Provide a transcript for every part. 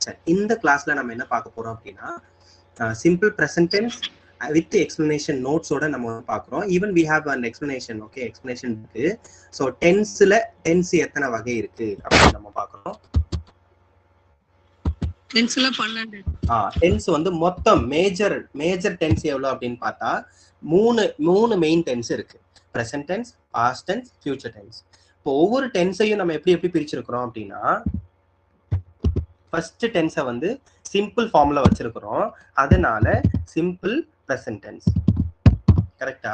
சரி, இந்த கிளாஸ்ல நம்ம என்ன பார்க்க போறோம் அப்படின்னா simple present tense with explanation நோட்ஸோட நம்ம பார்க்குறோம். Even we have an explanation. Okay, explanation இருக்கு. ஸோ டென்ஸ் எத்தனை வகை இருக்கு அப்படின்னு நம்ம பார்க்குறோம். டென்ஸ் வந்து மொத்தம் மேஜர் டென்ஸ் எவ்வளவு அப்படின்னு பார்த்தா மூணு மெயின் டென்ஸ் இருக்கு. Present tense, past tense, future tense. இப்போ ஒவ்வொரு டென்ஸையும் நம்ம எப்படி பிரிச்சிருக்கிறோம் அப்படின்னா, ஃபர்ஸ்ட் டென்ஸை வந்து சிம்பிள் ஃபார்ம்ல வச்சிருக்கிறோம். அதனால சிம்பிள் ப்ரெசன்ட் டென்ஸ். கரெக்டா?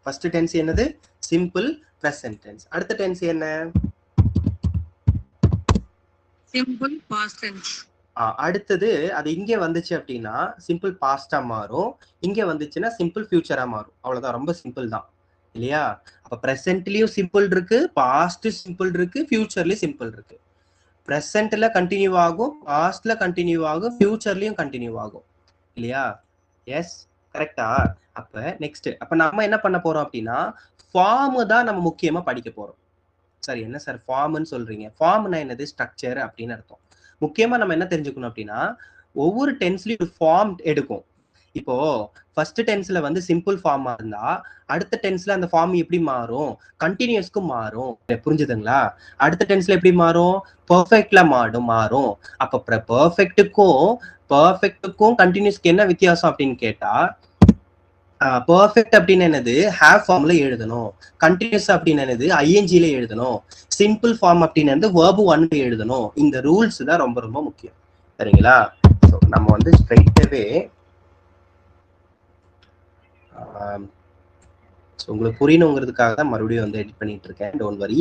ஃபர்ஸ்ட் டென்ஸ் என்னது? Simple present tense. அடுத்த டென்ஸ் என்ன? Simple past tense. அடுத்தது அது இங்கே வந்துச்சு அப்படின்னா சிம்பிள் பாஸ்டா மாறும், இங்க வந்துச்சுன்னா சிம்பிள் ஃபியூச்சரா மாறும். அவ்வளவுதான், ரொம்ப சிம்பிள் தான் இல்லையா? அப்ப ப்ரெசென்ட்லயும் சிம்பிள் இருக்கு, பாஸ்ட் சிம்பிள் இருக்கு, ஃபியூச்சர்லயும் சிம்பிள் இருக்கு. ப்ரெசென்ட்ல கண்டினியூ ஆகும், பாஸ்ட்ல கண்டினியூ ஆகும், ஃபியூச்சர்லயும் கண்டினியூ ஆகும் இல்லையா? எஸ், கரெக்டா? அப்ப நெக்ஸ்ட் நம்ம என்ன பண்ண போறோம் அப்படின்னா, ஃபார்ம் தான் நம்ம முக்கியமா படிக்க போறோம். சரி, என்ன சார் ஃபார்ம்னு சொல்றீங்க? ஃபார்ம்னா என்னது? ஸ்ட்ரக்சர் அப்படின்னு அர்த்தம். முக்கியமா நம்ம என்ன தெரிஞ்சுக்கணும் அப்படின்னா, ஒவ்வொரு டென்ஸ்லயும் ஒரு ஃபார்ம் எடுக்கும். இப்போ ஃபர்ஸ்ட் டென்ஸ்ல வந்து சிம்பிள் ஃபார்மா இருந்தா அடுத்த டென்ஸ்ல அந்த ஃபார்ம் எப்படி மாறும்? கண்டினியூஸ்க்கும் மாறும். புரிஞ்சுதுங்களா? அடுத்த டென்ஸ்ல எப்படி மாறும்? பெர்ஃபெக்ட்ல மாறும். அப்ப பெர்ஃபெக்ட்டுக்கும் கண்டினியூஸ்க்கு என்ன வித்தியாசம் அப்படின்னு கேட்டா, பெர்ஃபெக்ட் அப்படின்னு என்னது? ஹேவ் ஃபார்ம்ல எழுதணும். கண்டினியூஸ் அப்படின்னு என்னது? ஐஎன்ஜில எழுதணும். சிம்பிள் ஃபார்ம் அப்படின்னு verb 1 எழுதணும். இந்த ரூல்ஸ் தான் ரொம்ப ரொம்ப முக்கியம். சரிங்களா? ஸோ நம்ம வந்து ஸ்ட்ரைட்டாவே உங்களுக்கு புரியணுங்கிறதுக்காக தான் மறுபடியும் வந்து எடிட் பண்ணிட்டு இருக்கேன். Don't worry.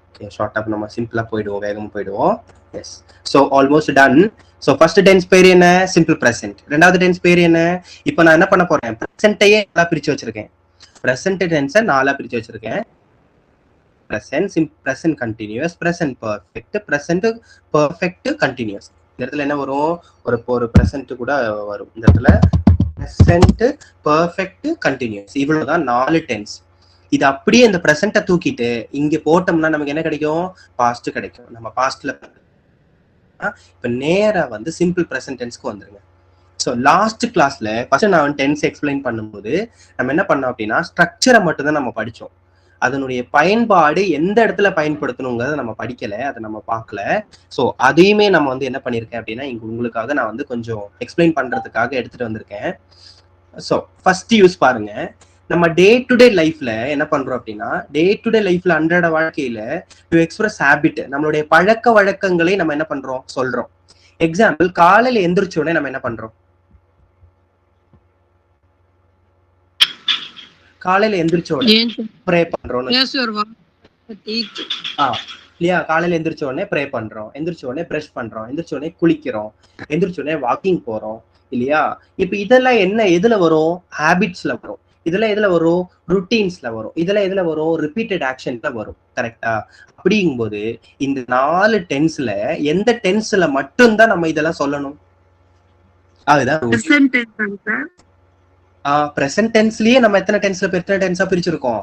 Okay, shot up நம்ம சிம்பிளா போயிடுவோம், வேகமா போயிடுவோம். Yes, so almost done. So first tense பேர் என்ன? Simple present. ரெண்டாவது டென்ஸ் பேர் என்ன? இப்போ நான் என்ன பண்ண போறேன்? ப்ரெசென்ட்டையே நல்லா பிரிச்சு வச்சிருக்கேன். ப்ரெசென்ட் டென்ஸை 4 பிரிச்சு வச்சிருக்கேன். Present continuous, present perfect, present perfect continuous. இந்த இடத்துல என்ன வரும்? ஒரு ப்ரெசென்ட் கூட வரும் இந்த இடத்துல. ப்ரெசென்ட் பெர்ஃபெக்ட் கண்டினியூஸ், இவ்வளவுதான் 4 டென்ஸ். இது அப்படியே இந்த ப்ரெசென்ட்டை தூக்கிட்டு இங்க போட்டோம்னா நமக்கு என்ன கிடைக்கும்? பாஸ்ட் கிடைக்கும். நம்ம பாஸ்ட்ல இப்ப நேரா வந்து சிம்பிள் ப்ரெசென்ட் டென்ஸ்க்கு வந்துருங்க. ஸோ லாஸ்ட் கிளாஸ்ல ஃபர்ஸ்ட் நான் டென்ஸ் எக்ஸ்பிளைன் பண்ணும்போது நம்ம என்ன பண்ணோம் அப்படின்னா, ஸ்ட்ரக்சரை மட்டும் தான் நம்ம படிச்சோம். அதனுடைய பயன்பாடு எந்த இடத்துல பயன்படுத்தணுங்கிறத நம்ம படிக்கல, அதை நம்ம பார்க்கல. ஸோ அதையுமே நம்ம வந்து என்ன பண்ணியிருக்கேன் அப்படின்னா, இங்க உங்களுக்காக நான் வந்து கொஞ்சம் எக்ஸ்பிளைன் பண்றதுக்காக எடுத்துட்டு வந்திருக்கேன். ஸோ ஃபர்ஸ்ட் யூஸ் பாருங்க. நம்ம டே டு டே லைஃப்ல என்ன பண்றோம் அப்படின்னா, டே டு டே லைஃப்ல அன்றாட வாழ்க்கையில டு எக்ஸ்பிரஸ் ஹேபிட், நம்மளுடைய பழக்க வழக்கங்களை நம்ம என்ன பண்றோம்? சொல்றோம். எக்ஸாம்பிள், காலையில எந்திரிச்ச உடனே நம்ம என்ன பண்றோம்? காலையில எந்திரிச்ச உடனே ப்ரே பண்றோம் இல்லையா? காலையில எந்திரிச்ச உடனே ப்ரே பண்றோம், எந்திரிச்ச உடனே பிரஷ் பண்றோம், எந்திரிச்ச உடனே குளிக்கிறோம், எந்திரிச்ச உடனே வாக்கிங் போறோம் இல்லையா? இப்ப இதெல்லாம் என்ன எதுல வரும்? ஹேபிட்ஸ்ல வரும். இதெல்லாம் எதுல வரும்? ருட்டீன்ஸ்ல வரும். இதெல்லாம் எதுல வரும்? ரிப்பீட்டட் ஆக்ஷன்ல வரும். கரெக்டா? அப்படிங்கும்போது இந்த 4 டென்ஸ்ல எந்த டென்ஸ்ல மட்டும்தான் நம்ம இதெல்லாம் சொல்லணும்? அதுதான் பிரசன்ட் டென்ஸ்லயே நம்ம எத்தனை டென்ஸா பிரிச்சிருக்கோம்?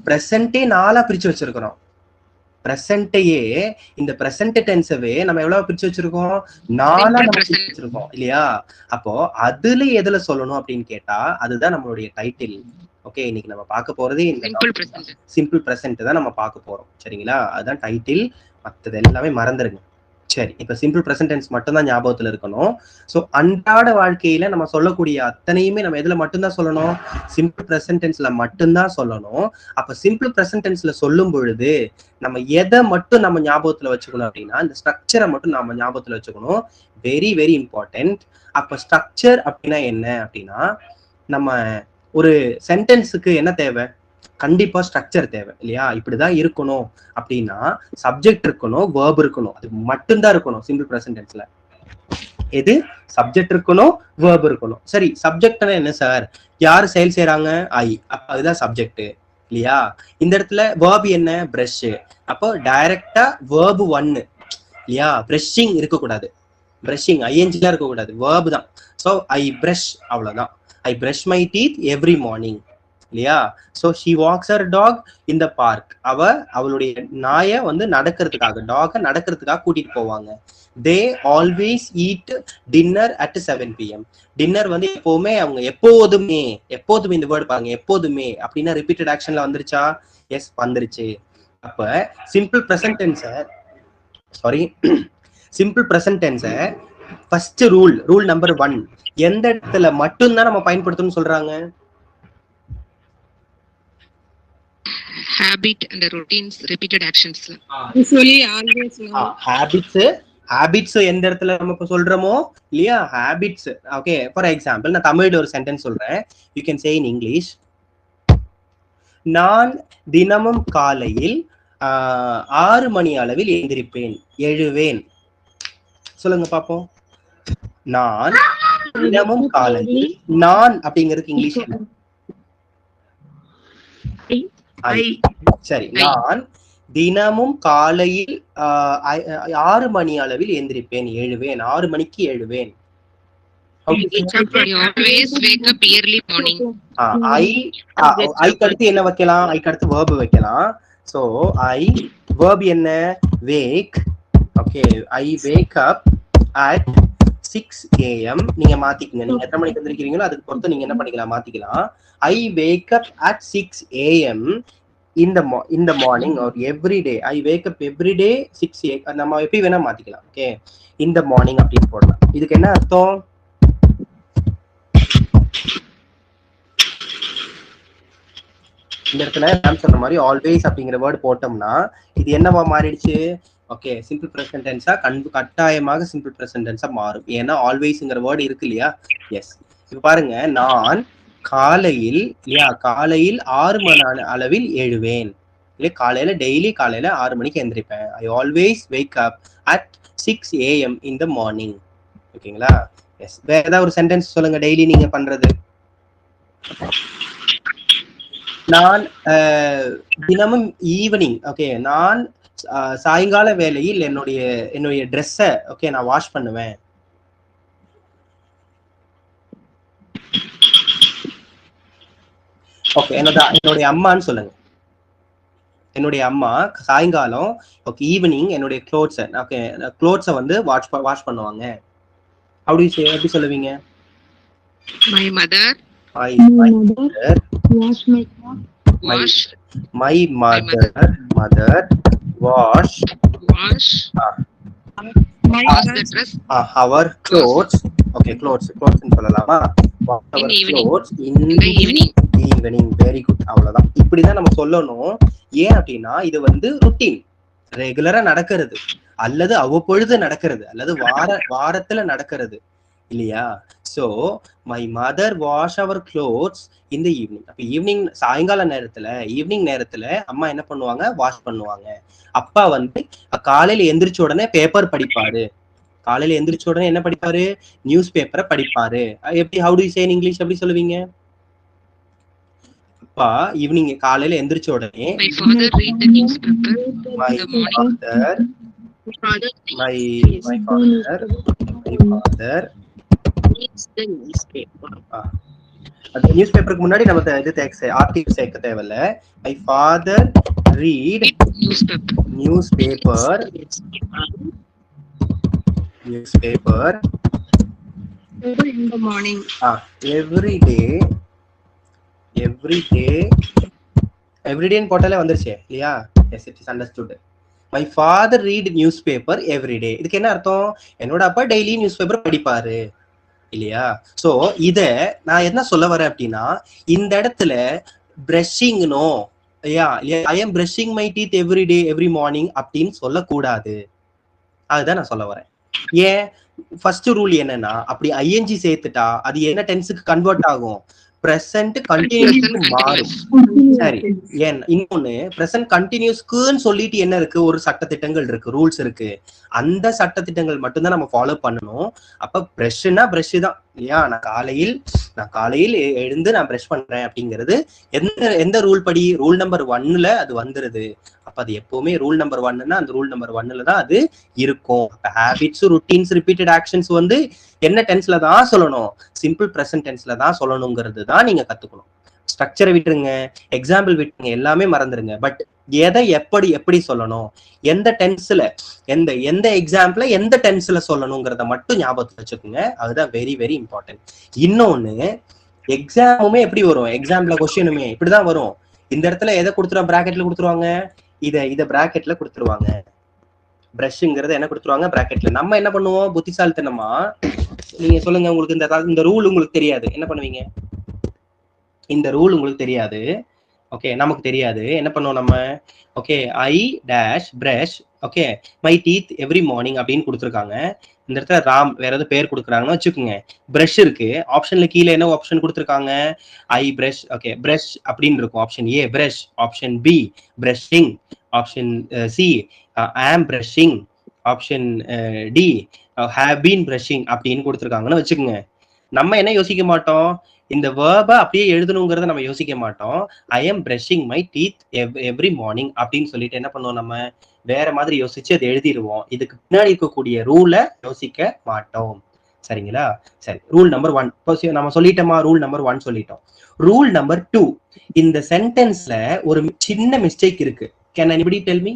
பிரசன்டே 4 பிரிச்சு வச்சிருக்கிறோம். பிரசன்ட்டையே, இந்த பிரசன்ட் டென்ஸவே நம்ம எவ்வளவு பிரிச்சு வச்சிருக்கோம்? 4 பிரிச்சு வச்சிருக்கோம் இல்லையா? அப்போ அதுல எதுல சொல்லணும் அப்படின்னு கேட்டா, அதுதான் நம்மளுடைய டைட்டில். ஓகே, இன்னைக்கு நம்ம பார்க்க போறதே இந்த சிம்பிள் பிரசன்ட் தான் நம்ம பார்க்க போறோம். சரிங்களா? அதுதான் டைட்டில். மற்றது எல்லாமே மறந்துருங்க. சரி, இப்ப சிம்பிள் ப்ரெசென்ட் டென்ஸ் மட்டும் தான் ஞாபகத்துல இருக்கணும். ஸோ அன்றாட வாழ்க்கையில நம்ம சொல்லக்கூடிய அத்தனையுமே நம்ம எதுல மட்டும்தான் சொல்லணும்? சிம்பிள் ப்ரெசென்ட் டென்ஸ்ல மட்டும்தான் சொல்லணும். அப்ப சிம்பிள் ப்ரெசென்ட் டென்ஸ்ல சொல்லும் பொழுது நம்ம எதை மட்டும் நம்ம ஞாபகத்துல வச்சுக்கணும் அப்படின்னா, இந்த ஸ்ட்ரக்சரை மட்டும் நம்ம ஞாபகத்துல வச்சுக்கணும். Very very important. அப்ப ஸ்ட்ரக்சர் அப்படின்னா என்ன அப்படின்னா, நம்ம ஒரு சென்டென்ஸுக்கு என்ன தேவை? கண்டிப்பா ஸ்ட்ரக்சர் தேவை இல்லையா? இப்படிதான் இருக்கணும் அப்படின்னா சப்ஜெக்ட் இருக்கணும், வேர்ப் இருக்கணும். அது மட்டும்தான் இருக்கணும் சிம்பிள் ப்ரெசென்ட் டென்ஸ்ல. எது? சப்ஜெக்ட் இருக்கணும், வேர்ப் இருக்கணும். சரி, சப்ஜெக்ட்னா என்ன சார்? யாரு செயல் செய்யறாங்க? ஐ. அப்ப அதுதான் சப்ஜெக்ட் இல்லையா? இந்த இடத்துல வேர்ப் என்ன? பிரஷ். அப்போ டைரக்டா வேர்ப் 1 இல்லையா? பிரஷிங் இருக்கக்கூடாது. பிரஷிங் ஐஎன்ஜிலாம் இருக்கக்கூடாது, வேர்ப் தான். ஸோ ஐ பிரஷ், அவ்வளவுதான். I brush my teeth every morning. இல்லையா? So she walks her dog in the park. அவளுடைய நாயை வந்து நடக்கிறதுக்காக, டாக நடக்கிறதுக்காக கூட்டிட்டு போவாங்க. They always eat dinner at 7 PM. Dinner வந்து எப்பவுமே அவங்க எப்போதுமே இந்த வேர்டு பாருங்க, எப்போதுமே அப்படின்னா ரிப்பீட்டட் ஆக்ஷன்ல வந்துருச்சா? எஸ், வந்துருச்சு. அப்ப simple present tense first rule number 1 எந்த இடத்துல மட்டும்தான் நம்ம பயன்படுத்தணும்னு சொல்றாங்க? habit and routines, repeated actions. Usually always habits எந்த இடத்துல நம்ம இப்ப சொல்றோமோ இல்லையா? ஹாபிட்ஸ். ஓகே, ஃபார் எக்ஸாம்பிள் நான் தமிழ்ல ஒரு சென்டென்ஸ் சொல்றேன். You can say in English. நான் தினமும் காலையில் 6 மணி அளவில் எழுவேன். சொல்லுங்க பாப்போம். நான் தினமும் காலையில், நான் அப்படிங்கிறதுக்கு இங்கிலீஷ் என்ன? சரி, நான் தினமும் காலையில் 6 மணி அளவில் எழுவேன். 6 மணிக்கு எழுவேன். ஐக்கு அடுத்து என்ன வைக்கலாம்? ஐக்கு அடுத்து verb வைக்கலாம். சோ ஐ verb என்ன? wake. Okay, I wake up at 6 AM. நீங்க மாத்திக்கங்க, நீங்க எத்தனை மணிக்கு எந்திரிக்கிறீங்களோ அதுக்கு பொறுத்து நீங்க என்ன பண்ணிக்கலாம், மாத்திக்கலாம். ஐ wake up at 6 AM in the morning or every day. I wake up every day 6 AM. நம்ம எப்படி வேணா மாத்திக்கலாம். ஓகே, in the morning அப்படின்னு போடலாம். இதுக்கு என்ன அர்த்தம்? இந்த இடத்துல நான் சொன்ன மாதிரி ஆல்வேஸ் அப்படிங்கிற வேர்டு போட்டோம்னா இது என்னவா மாறிடுச்சு? ஓகே, சிம்பிள் பிரசன்ட் டென்ஸா கட்டாயமாக சிம்பிள் பிரசன்ட் டென்ஸா மாறும். ஏன்னா ஆல்வேஸ்ங்கிற வேர்டு இருக்கு இல்லையா? எஸ். இப்ப பாருங்க, நான் காலையில் 6 மணி அளவில் எழுவேன். இல்லையா? காலையில டெய்லி காலையில 6 மணிக்கு எந்திரிப்பேன். I always wake up at 6 AM in the morning. ஓகேங்களா? எஸ். வேற ஏதாவது ஒரு சென்டென்ஸ் சொல்லுங்க டெய்லி நீங்க பண்றது. நான் தினமும் ஈவினிங், ஓகே, நான் சாயங்கால வேளையில் என்னுடைய ட்ரெஸ்ஸை ஓகே நான் வாஷ் பண்ணுவேன். ஓகே, என்னுடைய அம்மான்னு சொல்லுங்க. என்னுடைய அம்மா சாயங்காலம் ஓகே ஈவினிங் என்னுடைய க்ளோத்ஸை வந்து வாஷ் பண்ணுவாங்க. எப்படி சொல்லுவீங்க? My mother wash my clothes. My mother wash the dress. Our clothes. Okay, clothes ன்னு சொல்லலாமா? Our clothes in the evening. Very good. அவ்வளவுதான். இப்படிதான் நம்ம சொல்லணும். ஏன் அப்படின்னா இது வந்து ருட்டீன், ரெகுலரா நடக்கிறது அல்லது அவ்வப்பொழுது நடக்கிறது அல்லது வாரத்துல நடக்கிறது இல்லையா? So my mother wash our clothes in the evening. அப்ப ஈவினிங் நேரத்துல அம்மா என்ன பண்ணுவாங்க? வாஷ் பண்ணுவாங்க. அப்பா வந்து காலையில எந்திரிச்ச உடனே பேப்பர் படிப்பாரு. காலையில எந்திரிச்ச உடனே என்ன படிப்பாரு? நியூஸ் பேப்பரை படிப்பாரு. எப்படி, how to you say in English? எப்படி சொல்லுவீங்க? அப்பா ஈவினிங் காலையில எந்திரிச்ச உடனே My father read the newspaper my in the morning. my father Reads the newspaper. அந்த நியூஸ் பேப்பருக்கு முன்னாடி நம்ம இது ஆர்டிகிள் சேர்க்க தேவையில்ல. My father read news paper in the morning. every day போட்டாலே வந்துருச்சு இல்லையா? Yes, it is understood. My father read news paper every day. இதுக்கு என்ன அர்த்தம்? என்னோட அப்பா டெய்லி நியூஸ் பேப்பர் படிப்பாரு இல்லையா? சோ இத நான் என்ன சொல்ல வரேன் அப்படின்னா, இந்த இடத்துல brushing I am brushing my teeth every day every morning அப்படின்னு சொல்லக்கூடாது. அதுதான் நான் சொல்ல வரேன். ஏன்? ஃபர்ஸ்ட் ரூல் என்னன்னா, அப்படி ஐஎன்ஜி சேர்த்துட்டா அது என்ன டென்ஸுக்கு கன்வெர்ட் ஆகும்? பிரசன்ட் கண்டினியூஸ்க்கு மாறும். சரி, ஏன் இன்னொன்னு பிரசன்ட் கண்டினியூஸ்க்குன்னு சொல்லிட்டு என்ன இருக்கு? ஒரு சட்டத்திட்டங்கள் இருக்கு, ரூல்ஸ் இருக்கு. அந்த சட்டத்திட்டங்கள் மட்டும்தான் நம்ம ஃபாலோ பண்ணணும். அப்ப பிரஷ்னா பிரஷ் தான் இல்லையா? நான் காலையில் எழுந்து நான் பிரஷ் பண்றேன் அப்படிங்கிறது எந்த ரூல் படி? ரூல் நம்பர் 1ல அது வந்துருது. அப்ப அது எப்பவுமே ரூல் நம்பர் 1ன்னா அந்த ரூல் நம்பர் 1ல தான் அது இருக்கும். ஹேபிட்ஸ், ருட்டீன்ஸ், ரிப்பீட்டட் ஆக்ஷன்ஸ் வந்து என்ன டென்ஸ்ல தான் சொல்லணும்? சிம்பிள் பிரசன்ட் டென்ஸ்ல தான் சொல்லணுங்கிறது தான் நீங்க கத்துக்கணும். ஸ்ட்ரக்சரை விட்டுருங்க, எக்ஸாம்பிள் விட்டுருங்க, எல்லாமே மறந்துருங்க. பட் எதை எப்படி சொல்லணும், எந்த டென்ஸ்ல, எந்த எக்ஸாம்பிள எந்த டென்ஸ்ல சொல்லணுங்கிறத மட்டும் ஞாபகத்துல வச்சுக்கோங்க. அதுதான் வெரி வெரி இம்பார்ட்டன்ட். இன்னொன்னு, எக்ஸாமுமே எப்படி வரும், எக்ஸாம்ல கொஸ்டினுமே இப்படிதான் வரும். இந்த இடத்துல எதை கொடுத்துருவாங்க, பிராக்கெட்ல கொடுத்துருவாங்க, இத பிராக்கெட்ல கொடுத்துருவாங்க. பிரஷ்ங்கிறத என்ன கொடுத்துருவாங்க, பிராக்கெட்ல. நம்ம என்ன பண்ணுவோம், புத்திசாலித்தனமா, நீங்க சொல்லுங்க, உங்களுக்கு இந்த ரூல் உங்களுக்கு தெரியாது, என்ன பண்ணுவீங்க, இந்த ரூல் உங்களுக்கு தெரியாது, ஓகே, நமக்கு தெரியாது, என்ன பண்ணுவோம் நம்ம, okay, I dash brush, okay, my teeth every morning அப்படின்னு கொடுத்துருக்காங்க. இந்த இடத்துல ராம் வேற ஏதாவது பேர் கொடுக்குறாங்கன்னு வச்சுக்கோங்க. பிரஷ் இருக்கு, ஆப்ஷன்ல கீழே என்ன ஆப்ஷன் கொடுத்துருக்காங்க, ஐ பிரஷ், ஓகே, பிரஷ் அப்படின்னு இருக்கும். Option A brush, option B brushing, option C am brushing, option D have been brushing அப்படின்னு கொடுத்துருக்காங்கன்னு வச்சுக்கோங்க. நம்ம என்ன யோசிக்க மாட்டோம், இந்த வேர்பை அப்படியே எழுதணுங்கிறத நம்ம யோசிக்க மாட்டோம். I am brushing my teeth every morning அப்படின்னு சொல்லிட்டு என்ன பண்ணுவோம், நம்ம வேற மாதிரி யோசிச்சு அதை எழுதிடுவோம். இதுக்கு பின்னாடி இருக்கக்கூடிய ரூலை யோசிக்க மாட்டோம். சரிங்களா? சரி, ரூல் நம்பர் 1 நம்ம சொல்லிட்டோமா, ரூல் நம்பர் 1 சொல்லிட்டோம். ரூல் நம்பர் 2, இந்த சென்டென்ஸ்ல ஒரு சின்ன மிஸ்டேக் இருக்கு. Can anybody tell me?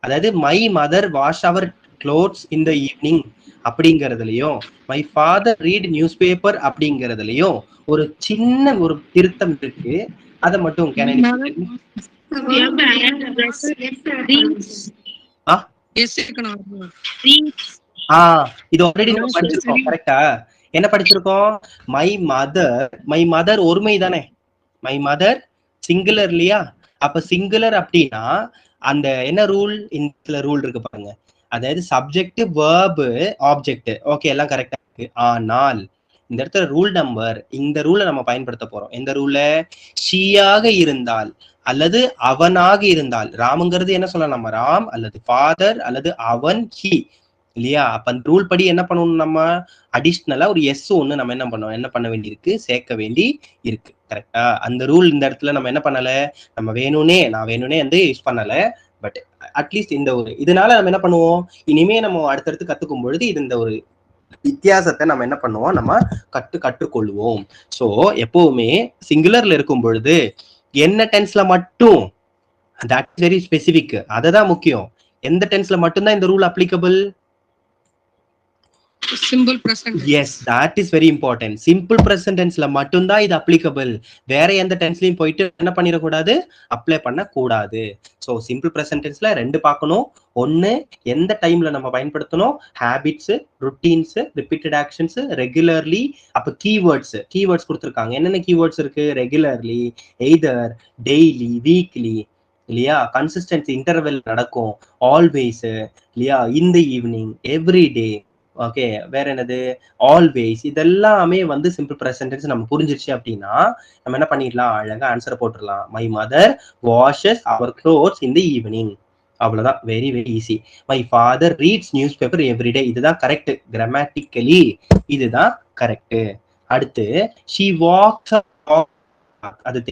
அதாவது my mother wash our clothes in the evening அப்படிங்கிறதுலயும், my father read news paper அப்படிங்கிறதுலயும் ஒரு சின்ன ஒரு திருத்தம் இருக்கு. அதை மட்டும் கேன் anybody tell me? இது ஆல்ரெடி நம்ம படிச்சிருக்கோம். கரெக்டா? என்ன படிச்சிருக்கோம், மை மதர் ஒருமை தானே, மை மதர் சிங்குலர் இல்லையா? அப்ப சிங்குலர் அப்படின்னா அந்த என்ன ரூல், இந்த ரூல் இருக்கு பாருங்க, அதாவது சப்ஜெக்ட் வேர்ப் ஆப்ஜெக்ட், ஓகே, எல்லாம் கரெக்டா இருக்கு. ஆனால் இந்த இடத்துல ரூல் நம்பர், இந்த ரூலை நம்ம பயன்படுத்த போறோம். எந்த ரூல, ஷீயாக இருந்தால் அல்லது அவனாக இருந்தால், ராமுங்கிறது என்ன சொல்லலாம் நம்ம, ராம் அல்லது ஃபாதர் அல்லது அவன், ஹி இல்லையா? அப்ப அந்த ரூல் படி என்ன பண்ணணும், நம்ம அடிஷ்னலா ஒரு எஸ் ஒண்ணு நம்ம என்ன பண்ண வேண்டி இருக்கு, சேர்க்க வேண்டி இருக்கு. கரெக்டா? அந்த ரூல் இந்த இடத்துல நம்ம என்ன பண்ணல, நம்ம நான் வேணும்னே வந்து யூஸ் பண்ணல. பட் அட்லீஸ்ட் இந்த ஒரு இதனால நம்ம என்ன பண்ணுவோம், இனிமே நம்ம அடுத்தடுத்து கத்துக்கும் பொழுது இந்த ஒரு வித்தியாசத்தை நம்ம என்ன பண்ணுவோம், நம்ம கற்றுக்கொள்வோம். சோ எப்பவுமே சிங்குலர்ல இருக்கும் பொழுது என்ன டென்ஸ்ல மட்டும், தட் இஸ் வெரி ஸ்பெசிபிக், அதுதான் முக்கியம். எந்த டென்ஸ்ல மட்டும்தான் இந்த rule applicable, simple present. yes, that is very important. simple present tenseல மட்டும் தான் இது applicable. வேற எந்த டென்ஸ்லயும் போயிட்டு என்ன பண்ணிர கூடாது, அப்ளை பண்ண கூடாது. சோ simple present tenseல ரெண்டு பார்க்கணும். ஒன்னு, எந்த டைம்ல நம்ம பயன்படுத்தணும், habits, routines, repeated actions, regularly. அப்ப keywords கொடுத்திருக்காங்க. என்னென்ன keywords இருக்கு, regularly, either, daily, weekly இல்லையா, கன்சிஸ்டன்சி இன்டர்வெல் நடக்கும், ஆல்வேஸ் இல்லையா, in the evening, every day, okay, வேற என்னது, ஆல்வேஸ். இதெல்லாமே வந்து சிம்பிள் பிரசன்ட் டென்ஸ் நம்ம புரிஞ்சிருச்சு அப்படின்னா நம்ம என்ன பண்ணிடலாம், அழகா ஆன்சரை போட்டுடலாம். My mother washes our clothes in the evening, அவ்வளவுதான். Very very easy. My father reads newspaper everyday, இதுதான் கரெக்ட், கிராமட்டிக்கலி இதுதான் கரெக்ட். அடுத்து ஷி வாக்ஸ், அது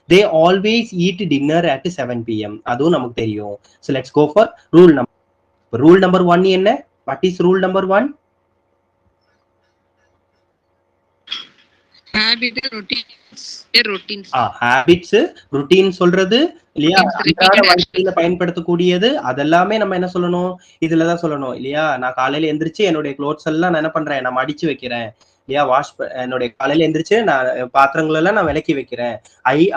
they always eat dinner at 7 PM, அதுவும் நமக்கு தெரியும். so let's go for rule number 1 என்ன, what is rule number 1? habit routines. habits routine சொல்றது இல்லையா, அன்றாட வாழ்க்கையில பயன்படுத்தக்கூடியது, அதெல்லாமே நம்ம என்ன சொல்லணும், இதுலதான் சொல்லணும் இல்லையா. நான் காலையில எந்திரிச்சு என்னுடைய க்ளோத்ஸ் எல்லாம் நான் என்ன பண்றேன், நான் மடிச்சு வைக்கிறேன் இல்லையா, என்னுடைய காலையில எந்திரிச்சு நான் பாத்திரங்கள் எல்லாம் நான் விலக்கி வைக்கிறேன்.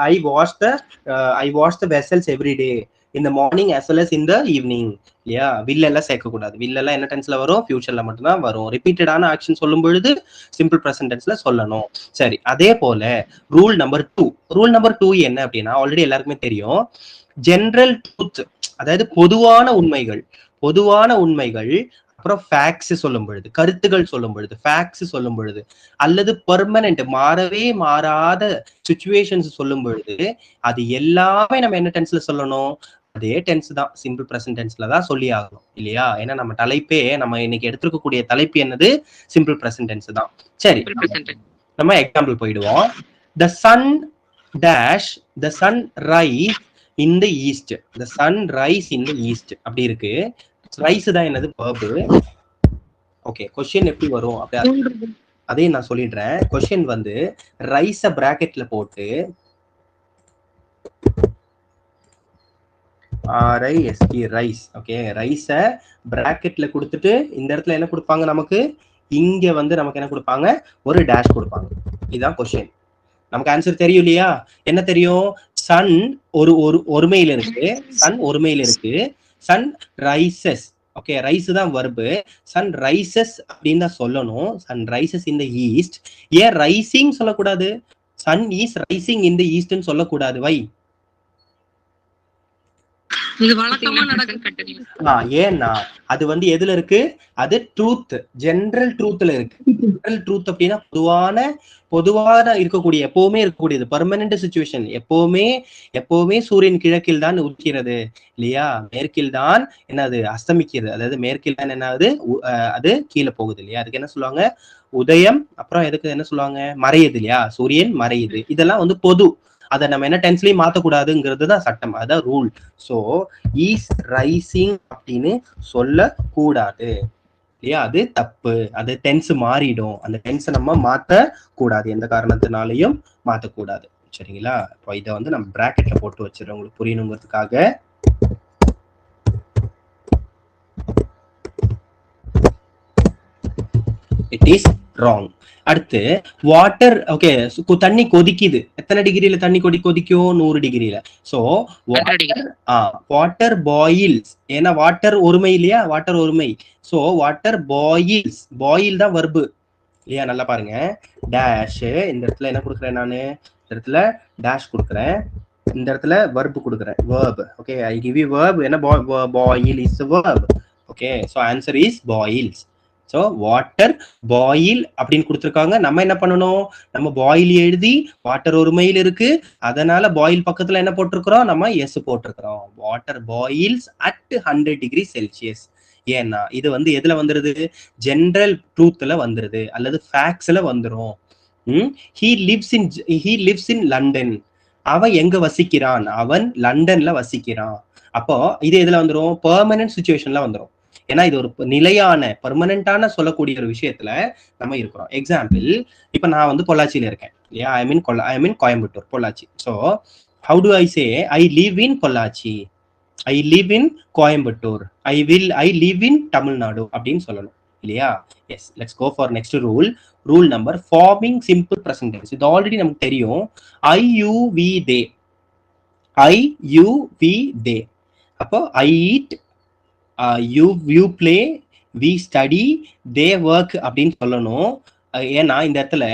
I wash the vessels every day in the morning as well as in the evening இல்லையா. வில் எல்லாம் சேர்க்க கூடாது. வில் எல்லாம் என்ன டென்ஸ்ல வரும், ஃபியூச்சர்ல மட்டும்தான் வரும். ரிப்பீட்டடான ஆக்ஷன் சொல்லும் பொழுது சிம்பிள் பிரசன்ட் டென்ஸ்ல சொல்லணும். சரி, அதே போல ரூல் நம்பர் 2 என்ன அப்படின்னா, ஆல்ரெடி எல்லாருக்குமே தெரியும், ஜெனரல் ட்ரூத், அதாவது பொதுவான உண்மைகள், அப்புறம் ஃபேக்ட்ஸ் சொல்லும் பொழுது, கருத்துகள் சொல்லும் பொழுது, ஃபேக்ட்ஸ் சொல்லும் பொழுது, அல்லது பெர்மனன்ட் மாறவே மாறாத சிச்சுவேஷன்ஸ் சொல்லும் பொழுது, அது எல்லாமே நம்ம என்ன டென்ஸ்ல சொல்லணும், அதே டென்ஸ் தான், சிம்பிள் பிரசன்ட் டென்ஸ்ல தான் சொல்லி ஆகணும் இல்லையா. ஏன்னா நம்ம தலைப்பே, நம்ம இன்னைக்கு எடுத்துக்கக்கூடிய தலைப்பு என்னது, சிம்பிள் பிரசன்ட் டென்ஸ் தான். சரி, நம்ம எக்ஸாம்பிள் போயிடுவோம். the sun rise in the east, the sun rise in the east அப்படி இருக்கு. ரைஸ் தான் என்னது, verb. ஓகே, क्वेश्चन எப்படி வரும், அப்படியே அதையும் நான் சொல்லிடுறேன். கொஸ்டின் வந்து ரைஸ பிராக்கெட்ல போட்டு RIST ரைஸ், ஓகே, ரைஸ பிராக்கெட்ல கொடுத்துட்டு இந்த இடத்துல என்ன கொடுப்பாங்க நமக்கு, இங்க வந்து நமக்கு என்ன கொடுப்பாங்க, ஒரு டேஷ் கொடுப்பாங்க. இதுதான் கொஸ்டின். நமக்கு ஆன்சர் தெரியும் இல்லையா? என்ன தெரியும்? சன் ஒருமையில இருக்கு, சன் ஒருமையில இருக்கு, சன் ரைசஸ், ஓகே, ரைஸ் தான் வர்பு, சன் ரைசஸ் அப்படின்னு தான் சொல்லணும். Sun rises in the east. ஏன் ரைசிங் சொல்லக்கூடாது? Sun is rising in the ஈஸ்ட்னு சொல்லக்கூடாது. வை? ஏன்னா அது வந்து எதுல இருக்கு? அது ட்ரூத், ஜெனரல் ட்ரூத்ல இருக்கு. ஜெனரல் ட்ரூத் அப்படின்னா பொதுவான இருக்கக்கூடிய, எப்பவுமே இருக்கக்கூடியது, பெர்மனன்ட் சிச்சுவேஷன். எப்பவுமே சூரியன் கிழக்கில் தான் உதிக்கிறது இல்லையா, மேற்கில் தான் என்னது அஸ்தமிக்கிறது, அதாவது மேற்கில் தான் என்னது அது கீழே போகுது இல்லையா, அதுக்கு என்ன சொல்லுவாங்க? உதயம். அப்புறம் எதுக்கு என்ன சொல்லுவாங்க? மறையுது இல்லையா, சூரியன் மறையுது. இதெல்லாம் வந்து பொது, அதை நம்ம என்ன டென்ஸ்லயும் மாத்தக்கூடாதுங்கிறது தான் சட்டம், அதான் ரூல். சோ ஈஸ் ரைசிங் அப்படின்னு சொல்லக்கூடாது இல்லையா, அது தப்பு, அது டென்ஸ் மாறிடும். அந்த டென்ஸை நம்ம மாத்த கூடாது, எந்த காரணத்தினாலையும் மாத்தக்கூடாது. சரிங்களா? இப்போ இதை வந்து நம்ம பிராக்கெட்ல போட்டு வச்சிடறோம் உங்களுக்கு புரியணுங்கிறதுக்காக. It is wrong. அடுத்து வாட்டர், ஓகே, தண்ணி கொதிக்குது. எத்தனை டிகிரியில தண்ணி கொதிக்கும்? 100 டிகிரியில. சோ வாட்டர் பாயில்ஸ், ஏன்னா வாட்டர் ஒருமை இல்லையா, வாட்டர் ஒருமை. சோ வாட்டர் பாயில்ஸ், பாயில் தான் வர்பு இல்லையா. நல்லா பாருங்க, டேஷ், இந்த இடத்துல என்ன கொடுக்குறேன் நானு, இந்த இடத்துல டேஷ் கொடுக்குறேன், இந்த இடத்துல வர்பு கொடுக்குறேன், verb. Okay, I give you verb. என்ன boil is verb. Okay, so answer is boils. So water boil அப்படின்னு கொடுத்துருக்காங்க. நம்ம என்ன பண்ணணும்? நம்ம பாயில் எழுதி வாட்டர் ஒருமையில் இருக்கு, அதனால பாயில் பக்கத்துல என்ன போட்டிருக்கிறோம்? நம்ம எஸ் போட்டிருக்கிறோம். Water boils at 100 degree Celsius. ஏன்னா இது வந்து எதுல வந்துருது? ஜெனரல் ட்ரூத்ல வந்துருது, அல்லது ஃபேக்ட்ஸ்ல வந்துரும். He lives in London. அவன் எங்க வசிக்கிறான்? அவன் லண்டன்ல வசிக்கிறான். அப்போ இது எதுல வந்துரும்? பெர்மனன்ட் சிச்சுவேஷன்ல வந்துரும். ஏன்னா இது ஒரு நிலையான பெர்மனண்டான சொல்லக்கூடிய ஒரு விஷயத்துல நம்ம இருக்கிறோம். எக்ஸாம்பிள், இப்ப நான் வந்து பொள்ளாச்சியில இருக்கேன் இல்லையா, I mean Coimbatore, Pollachi. So how to I say I live in Pollachi, I live in Coimbatore, I live in Tamil Nadu அப்படின்னு சொல்லணும் இல்லையா? Yes, let's go for next rule. Rule number forming simple present tense. இது ஆல்ரெடி நமக்கு தெரியும். I you we they, I you we they. அப்போ I eat, you play, we study, they work அப்படின்னு சொல்லணும். ஏன்னா இந்த இடத்துல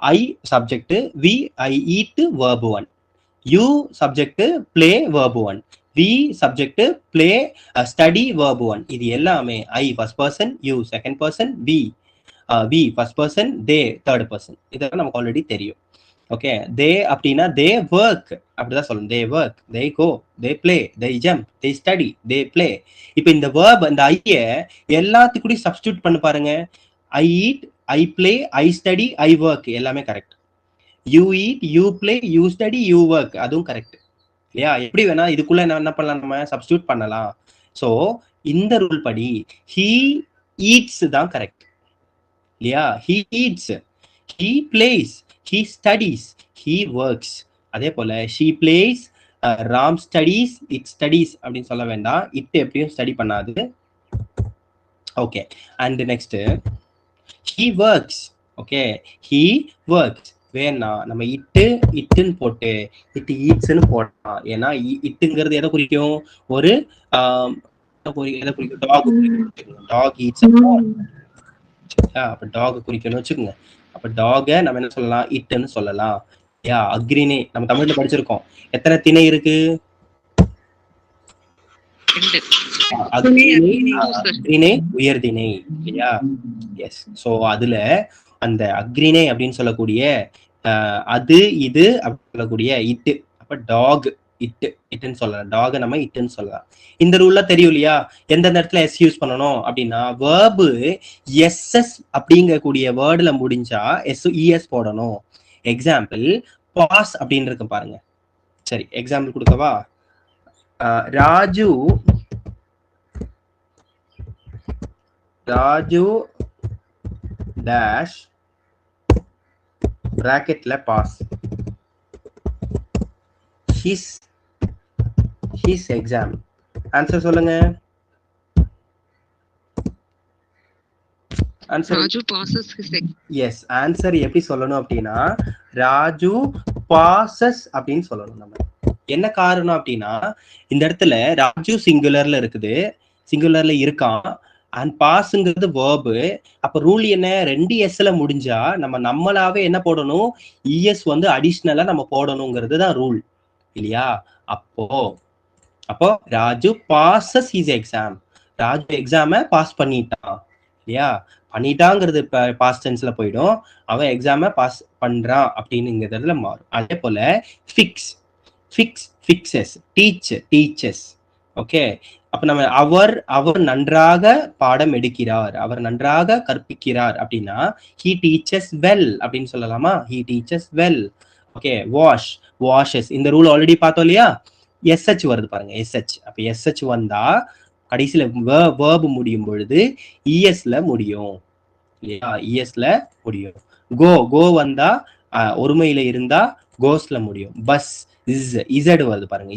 I subject, we I eat verb 1, you subject, play verb 1, we subject, play study verb 1. இது எல்லாமே I first person, you second person, we first person, they third person. இதெல்லாம் நமக்கு already தெரியும். ஓகே, தே அப்படின்னா தே ஒர்க் அப்படிதான் சொல்லணும். They work, they go, they play, they jump, they study, they play. இப்போ இந்த வேர்ப், இந்த ஐய எல்லாத்துக்கூடயும் சப்ஸ்டியூட் பண்ணி பாருங்க. I eat, I play, I study, I work, எல்லாமே correct. You eat, you play, you study, you work, அதுவும் correct இல்லையா? எப்படி வேணா இதுக்குள்ள என்ன பண்ணலாம், நம்ம சப்ஸ்டியூட் பண்ணலாம். ஸோ இந்த ரூல் படி ஹீ ஈட்ஸ் தான் கரெக்ட் இல்லையா? He eats, he plays, he studies, he works. அதே போல she plays, Ram studies, it studies அப்படின்னு சொல்ல வேண்டாம். it எப்படியும் ஸ்டடி பண்ணாது. Okay, and next he works. Okay, he works. வேணா நம்ம இட்டுன்னு போட்டு இட் ஈட்ஸ்ன்னு போடலாம். ஏன்னா இட்டுங்கிறது எதை குறிக்கும்? ஒரு எதை குறிக்கும்? Dog eats. அப்ப டாக் குறிக்கணும்னு வச்சுக்கோங்க. அப்ப டாக நம்ம என்ன சொல்லலாம்? இட்டுன்னு சொல்லலாம். அக்ரிணை நம்ம தமிழ்ல படிச்சிருக்கோம். எத்தனை திணை இருக்கு? அக்ரிணை, உயர்திணை இல்லையா? எஸ். சோ அதுல அந்த அக்ரிணை அப்படின்னு சொல்லக்கூடிய அது, இது அப்படின்னு சொல்லக்கூடிய இட்டு. அப்ப டாக் இட்டுன்னு சொல்லலாம். டாக நம்ம இட்டுன்னு சொல்லலாம். இந்த ரூல்ல தெரியும் இல்லையா? எந்தெந்த இடத்துல எஸ் யூஸ் பண்ணணும் அப்படின்னா, வேர்பு எஸ்எஸ் அப்படிங்கக்கூடிய வேர்டுல முடிஞ்சா இஎஸ் போடணும். எக்ஸாம்பிள், பாஸ் அப்படின்னு இருக்கு பாருங்க. சரி, எக்ஸாம்பிள் கொடுக்கவா? ராஜு டேஷ் பிராக்கெட்ல பாஸ் his exam. ஆன்சர் சொல்லுங்க. Raju passes his exam. Yes, answer எப்படி சொல்லணும் அப்படின்னா ராஜு பாசஸ் அப்படின்னு சொல்லணும். நம்ம என்ன காரணம் அப்படின்னா இந்த இடத்துல ராஜு சிங்குலர்ல இருக்குது, சிங்குலர்ல இருக்கான், அண்ட் பாஸ்ங்கிறது வேர்பு. அப்ப ரூல் என்ன, 2 எஸ்ல முடிஞ்சா நம்மளாவே என்ன போடணும், இஎஸ் வந்து அடிஷ்னலா நம்ம போடணுங்கிறது தான் ரூல் இல்லையா. அப்போ Raju passes his exam, Raju எக்ஸாம பாஸ் பண்ணிட்டான் இல்லையா. பண்ணிட்டாங்கிறது பாஸ்ட் டென்ஸ்ல போயிடும், அவன் எக்ஸாம பாஸ் பண்றான் அப்படின்னுங்கிறதுல மாறும். அதே போல ஃபிக்ஸஸ், டீச்சர்ஸ். ஓகே, அப்ப நம்ம அவர் நன்றாக பாடம் எடுக்கிறார், அவர் நன்றாக கற்பிக்கிறார் அப்படின்னா he teaches well அப்படின்னு சொல்லலாமா, he teaches well. Okay, washes, இந்த ரூல் ஆல்ரெடி பார்த்தோம் இல்லையா. எஸ்ஹெச் வருது பாருங்க, எஸ்ஹெச். அப்ப எஸ்ஹெச் வந்தா கடைசியில வேர்ப் முடியும் பொழுது இஎஸ்ல முடியும் இல்லையா, இஎஸ்ல முடியும். கோ வந்தா ஒருமையில இருந்தா கோஸ்ல முடியும். பஸ் இசட் வருது பாருங்க,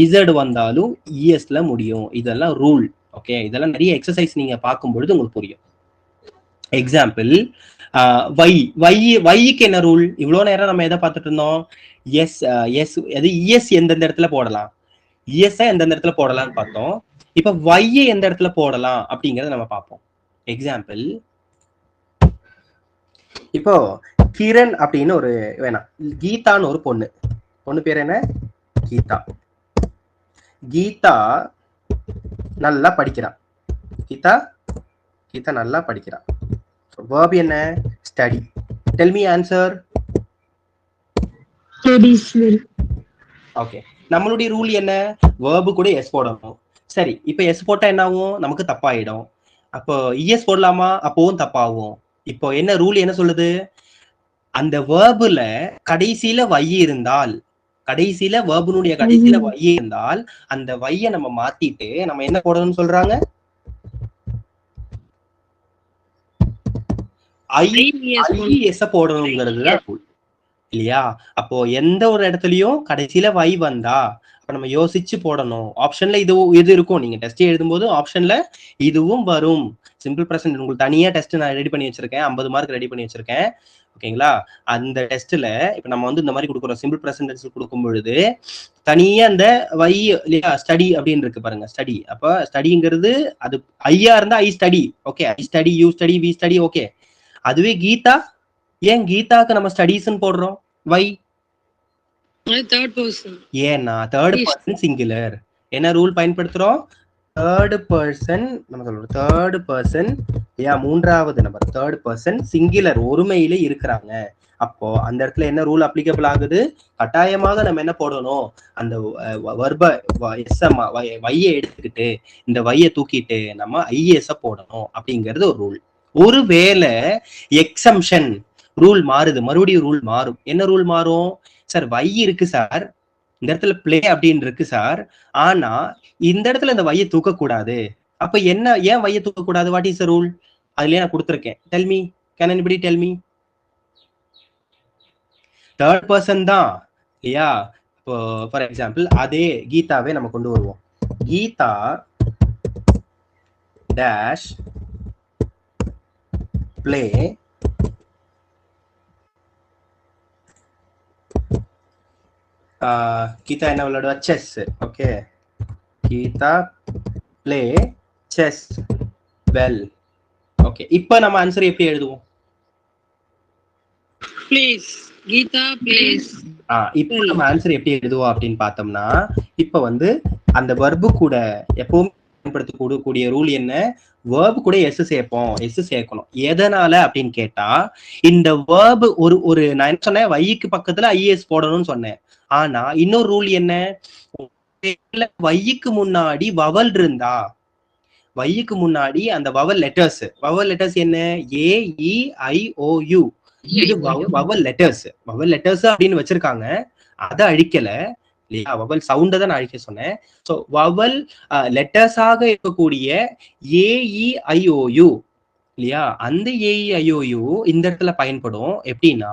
இசட் வந்தாலும் இஎஸ்ல முடியும். இதெல்லாம் ரூல். ஓகே, இதெல்லாம் நிறைய எக்ஸசைஸ் நீங்க பார்க்கும் பொழுது உங்களுக்கு புரியும். எக்ஸாம்பிள், வைக்கு என்ன ரூல், இவ்வளவு நேரம் நம்ம எதை பார்த்துட்டு இருந்தோம், எஸ் அது இஎஸ் எந்தெந்த இடத்துல போடலாம், இஎஸ் எந்தெந்த இடத்துல போடலாம்னு பார்த்தோம். இப்ப வையை எந்த இடத்துல போடலாம் அப்படிங்கறத நம்ம பார்ப்போம். எக்ஸாம்பிள், இப்போ கிரண் அப்படின்னு ஒரு கீதான்னு ஒரு பொண்ணு பேர் என்ன, கீதா நல்லா படிக்கிறான். கீதா நல்லா படிக்கிறான். verb என்ன, study. Tell me answer. Okay, நம்மளுடைய ரூல் என்ன, verb கூட எஸ் போடணும். சரி, இப்ப எஸ் போட்டா என்ன ஆகும், நமக்கு தப்பாயிடும். அப்போ இஎஸ் போடலாமா, அப்பவும் தப்பாகும். இப்போ என்ன ரூல் என்ன சொல்லுது, அந்த வேர்புல கடைசியில வை இருந்தால், கடைசியில வேர்புனுடைய கடைசியில வை இருந்தால் அந்த வைய நம்ம மாத்திட்டு நம்ம என்ன போடணும்னு சொல்றாங்க, ஐஎஸ் போடணுங்கிறதுதான் ரூல் இல்லையா. அப்போ எந்த ஒரு இடத்துலயும் கடைசியில வை வந்தா நம்ம யோசிச்சு போடணும். ஆப்ஷன்ல இது இருக்கும், நீங்க டெஸ்ட் எழுதும்போது ஆப்ஷன்ல இதுவும் வரும். சிம்பிள் பிரசன்ட் உங்களுக்கு தனியா டெஸ்ட் நான் ரெடி பண்ணி வச்சிருக்கேன், 50 மார்க் ரெடி பண்ணி வச்சிருக்கேன். ஓகேங்களா, அந்த டெஸ்ட்ல இப்ப நம்ம வந்து இந்த மாதிரி கொடுக்குறோம், சிம்பிள் பிரசன்ட் கொடுக்கும் பொழுது தனியா அந்த வை இல்லையா, ஸ்டடி அப்படின்னு இருக்கு பாருங்க, ஸ்டடி. அப்ப ஸ்டடிங்கிறது அது ஐயா இருந்தா I study. Okay, I study, you study, we study. Okay, அதுவே கீதா, ஏன் கீதாக்கு நம்ம ஸ்டடீஸ்ன்னு போடுறோம், வை, ஏன்னா தேர்ட் பர்சன் சிங்குலர். என்ன ரூல் பயன்படுத்துறோம், தேர்ட் பர்சன், நம்ம சொல்றோம் தேர்ட் பர்சன், மூன்றாவது நபர், தேர்ட் பர்சன் சிங்குலர் ஒருமையில இருக்கிறாங்க. அப்போ அந்த இடத்துல என்ன ரூல் அப்ளிகபிள் ஆகுது, கட்டாயமாக நம்ம என்ன போடணும், அந்த வையை எடுத்துக்கிட்டு இந்த வையை தூக்கிட்டு நம்ம ஐஎஸ் போடணும் அப்படிங்கிறது ஒரு ரூல். ஒருவேளை எக்ஸம்ஷன் ரூல் மாறுது, மறுபடியும் ரூல் மாறும். என்ன ரூல் மாறும், சார் வை இருக்கு சார், இந்த இடத்துல பிளே அப்படின்னு இருக்கு சார், ஆனா இந்த இடத்துல இந்த வையை தூக்க கூடாது. அப்ப என்ன, ஏன் வையை தூக்க கூடாது, வாட் இஸ் த ரூல், அதுலயே நான் கொடுத்துருக்கேன். Tell me, can anybody tell me. Third person தான் இல்லையா. இப்போ ஃபார் எக்ஸாம்பிள் அதே கீதாவே நம்ம கொண்டு வருவோம். கீதா டேஷ் பிளே கீதா என்ன விளையாடுவா, chess. Okay, Geetha play chess well. Okay, இப்போ நம்ம ஆன்சர் எப்படி எழுதுவோம், ப்ளீஸ் கீதா ப்ளீஸ். இப்போ நம்ம ஆன்சர் எப்படி எழுதுவோம் அப்படின்னு பார்த்தோம்னா, இப்போ வந்து அந்த வெர்பு கூட எப்பவும் பயன்படுத்தக்கூடிய ரூல் என்ன, வேர்பு கூட எஸ் சேர்ப்போம், எஸ் சேர்க்கணும். எதனால அப்படின்னு கேட்டா, இந்த வேர்பு ஒரு நான் என்ன சொன்னேன், வைக்கு பக்கத்துல ஐஎஸ் போடணும்னு சொன்னேன். ஆனா இன்னொரு ரூல் என்ன, வைக்கு முன்னாடி வவல் இருந்தா, வைக்கு முன்னாடி அந்த வவல் லெட்டர்ஸ் என்ன, AEIOU, இது வவல் லெட்டர்ஸ் அப்படின்னு வச்சிருக்காங்க. அதை அழிக்கல இல்லையா, வவல் சவுண்ட தான் நான் அழிக்க சொன்னேன். வவல் லெட்டர்ஸாக இருக்கக்கூடிய AEIOU இல்லையா? அந்த ஏஇஐஓயு இந்த இடத்துல பயன்படும். எப்படின்னா,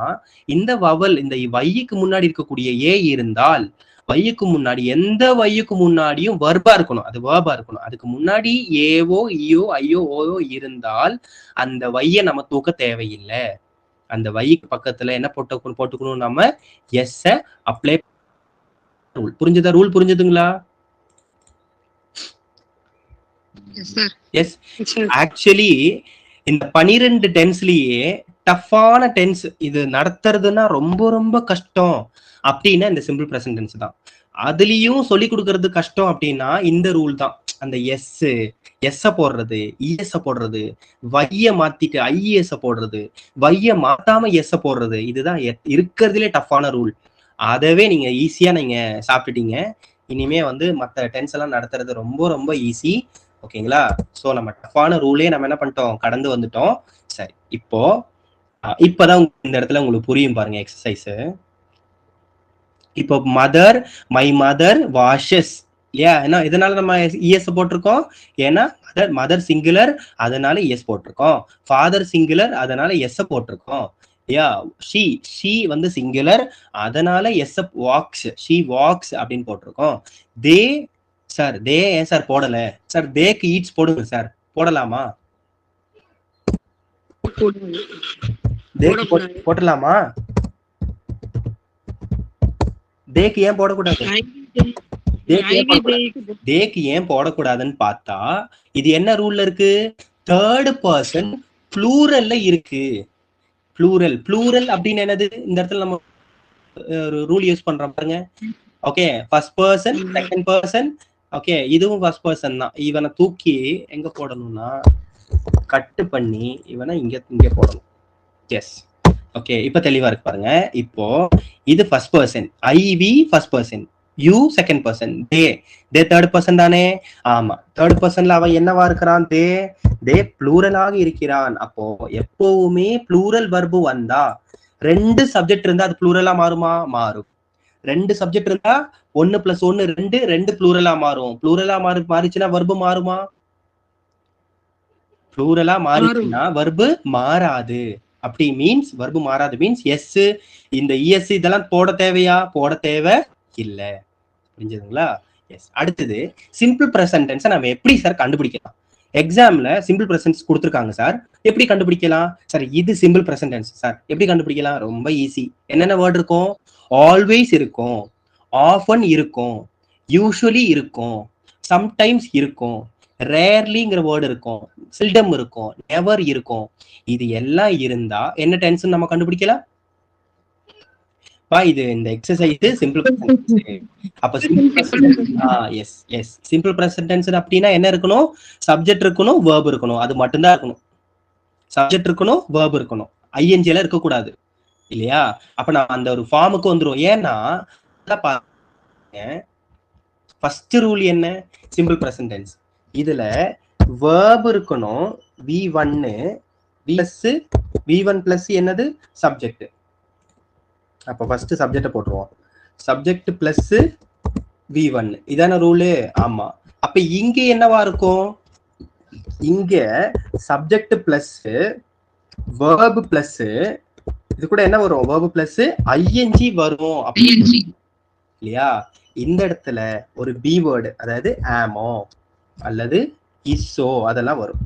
இந்த வவல் இந்த வைக்கு முன்னாடி இருக்கக்கூடிய ஏ இருந்தால் வைக்கு முன்னாடி எந்த வைக்கு முன்னாடியும் வர்பா இருக்கணும், அது வேர்பா இருக்கணும். அதுக்கு முன்னாடி ஏவோ ஈயோ ஐயோ ஓயோ இருந்தால் அந்த வைய நம்ம தூக்க தேவையில்லை. அந்த வைக்கு பக்கத்துல என்ன போட்டுக்கணும் நம்ம எஸ் அப்ளை ரூல். புரிஞ்சுதா? ரூல் புரிஞ்சுதுங்களா? எஸ். ஆக்சுவலி இந்த 12 டென்ஸ்லயே டஃப்பான டென்ஸ் இது நடத்துறதுன்னா ரொம்ப ரொம்ப கஷ்டம் அப்படின்னா இந்த சிம்பிள் பிரசன்ட் டென்ஸ் தான். அதுலயும் சொல்லி கொடுக்கறது கஷ்டம் அப்படின்னா இந்த ரூல் தான். அந்த எஸ் போடுறது, இஎஸ் போடுறது, வைய மாத்திட்டு ஐஎஸ் போடுறது, வைய மாத்தாம எஸ் போடுறது, இதுதான் இருக்கிறதுலே டஃப்பான ரூல். அதவே நீங்க ஈஸியா நீங்க சாப்பிட்டுட்டீங்க. இனிமே வந்து மற்ற டென்ஸ் எல்லாம் நடத்துறது ரொம்ப ரொம்ப ஈஸி. ஓகேங்களா? சோ நம்ம டஃப்பான ரூலே நம்ம என்ன பண்ணிட்டோம், கடந்து வந்துட்டோம். சரி, இப்பதான் இந்த இடத்துல உங்களுக்கு புரியும் பாருங்க எக்ஸசைஸ். இப்போ மதர், மை மதர் வாஷஸ் இல்லையா? ஏன்னா இதனால நம்ம இஎஸ் போட்டிருக்கோம். ஏன்னா மதர் சிங்குலர், அதனால எஸ் போட்டிருக்கோம். ஃபாதர் சிங்குலர், அதனால எஸ் போட்டிருக்கோம். யா ஷீ வந்து சிங்குலர், அதனால எஸ் வாக்ஸ், ஷீ வாக்ஸ் அப்படின்னு போட்டிருக்கோம். தே சார், தே ஏன் சார் போடல சார்? தேக்கு ஈட்ஸ் போடுங்க சார். போடலாமா? போடலாமா? தேக்கு ஏன் போடக்கூடாது? தேக்கு ஏன் போடக்கூடாதுன்னு பார்த்தா இது என்ன ரூல்ல இருக்கு? தேர்ட் பர்சன் ப்ளூரல்ல இருக்கு. ப்ளூரல் அப்படின்னு என்னது? இந்த இடத்துல நம்ம ரூல் யூஸ் பண்றோம் பாருங்க. Okay, first person, second person. Okay, இதுவும் ஃபர்ஸ்ட் பர்சன் தான். இவனை தூக்கி எங்க போடணும்னா கட்டு பண்ணி இவனை இங்க போடணும். எஸ். ஓகே, இப்ப தெளிவா இருக்கு பாருங்க. இப்போ இது first person, I we first person, you second person, they third person தானே? ஆமா, தேர்ட் பர்சன்ல அவன் என்னவா இருக்கிறான்? தே ப்ளூரலாக இருக்கிறான். அப்போ எப்பவுமே ப்ளூரல் வர்பு வந்தா 2 சப்ஜெக்ட் இருந்தா அது ப்ளூரலா மாறுமா? மாறும். 2 சப்ஜெக்ட் இருந்தா 1 + 1 2 ப்ளூரலா மாறும். ப்ளூரலா மாறிச்சுன்னா வர்பு மாறுமா? ப்ளூரலா மாறிச்சுன்னா வர்பு மாறாது. அப்படி மீன்ஸ் வர்பு மாறாது மீன்ஸ் எஸ், இந்த இஎஸ் இதெல்லாம் போட தேவையா? போட தேவை இல்ல. புரிஞ்சுதுங்களா? எஸ். அடுத்தது சிம்பிள் பிரசன்ட் டென்ஸ் நம்ம எப்படி சார் கண்டுபிடிக்கலாம்? எக்ஸாம்ல சிம்பிள் பிரசன்ட் கொடுத்துருக்காங்க சார், எப்படி கண்டுபிடிக்கலாம் சார்? இது சிம்பிள் பிரசன்ட் டென்ஸ் சார், எப்படி கண்டுபிடிக்கலாம்? ரொம்ப ஈஸி. என்னென்ன வேர்ட் இருக்கும்? ஆல்வேஸ் இருக்கும், ஆஃபன் இருக்கும், யூசுவலி இருக்கும், சம்டைம்ஸ் இருக்கும், ரேர்லிங்கிற வேர்டு இருக்கும், சில்டம் இருக்கும், நெவர் இருக்கும். இது எல்லாம் இருந்தா என்ன டென்ஸ் நம்ம கண்டுபிடிக்கலாம்? இது இந்த எக்ஸசைஸ் சிம்பிள் பிரசன்ட் டென்ஸ். அப்ப சிம்பிள் பிரசன்ட் டென்ஸ் அப்படின்னா என்ன இருக்கணும்? சப்ஜெக்ட் இருக்கணும், வெர்ப் இருக்கணும். அது மட்டும்தான் இருக்கணும். சப்ஜெக்ட் இருக்கணும், வெர்ப் இருக்கணும், ஐஎன்ஜி எல்லாம் இருக்கக்கூடாது இல்லையா? அப்ப நான் அந்த ஒரு ஃபார்முக்கு வந்துரும். ஏன்னா ஃபர்ஸ்ட் ரூல் என்ன? Simple present tense. இதுல வெர்ப் இருக்கணும், V1 + என்னது? சப்ஜெக்ட். அப்ப ஃபர்ஸ்ட் சப்ஜெக்ட போட்டுருவோம். சப்ஜெக்ட் பிளஸ் V1 இதான ரூலு? ஆமா. அப்ப இங்க என்னவா இருக்கும்? இங்க சப்ஜெக்ட் பிளஸ் verb பிளஸ் இது கூட என்ன வரும்? verb பிளஸ் ஐஎன்ஜி வரும் இல்லையா? இந்த இடத்துல ஒரு பி வேர்டு, அதாவது ஆமோ அல்லது இஸ்ஸோ அதெல்லாம் வரும்.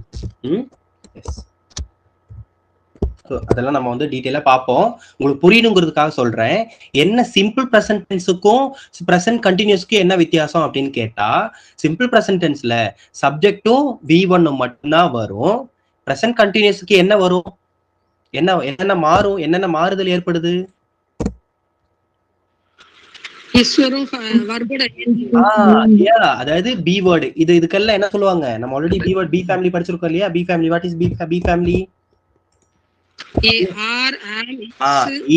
அதெல்லாம் நம்ம வந்து டீடைலா பார்ப்போம். உங்களுக்கு புரியணுங்கிறதுக்காக சொல்றேன். என்ன சிம்பிள் பிரசன்ட் டென்ஸுக்கும் பிரசன்ட் கண்டினியூஸ்க்கும் என்ன வித்தியாசம் அப்படின்னு கேட்டா, சிம்பிள் பிரசன்ட் டென்ஸ்ல சப்ஜெக்டும் V1 மட்டும்தான் வரும். பிரசன்ட் கண்டினியூஸ்க்கு என்ன வரும்? என்னென்ன மாறும்? என்னென்ன மாறுதல் ஏற்படுது? அதாவது பி வேர்டு. இதுக்கெல்லாம் என்ன சொல்லுவாங்க? நம்ம already be word, be family படிச்சிருக்கோம் இல்லையா? Be family. What is be family?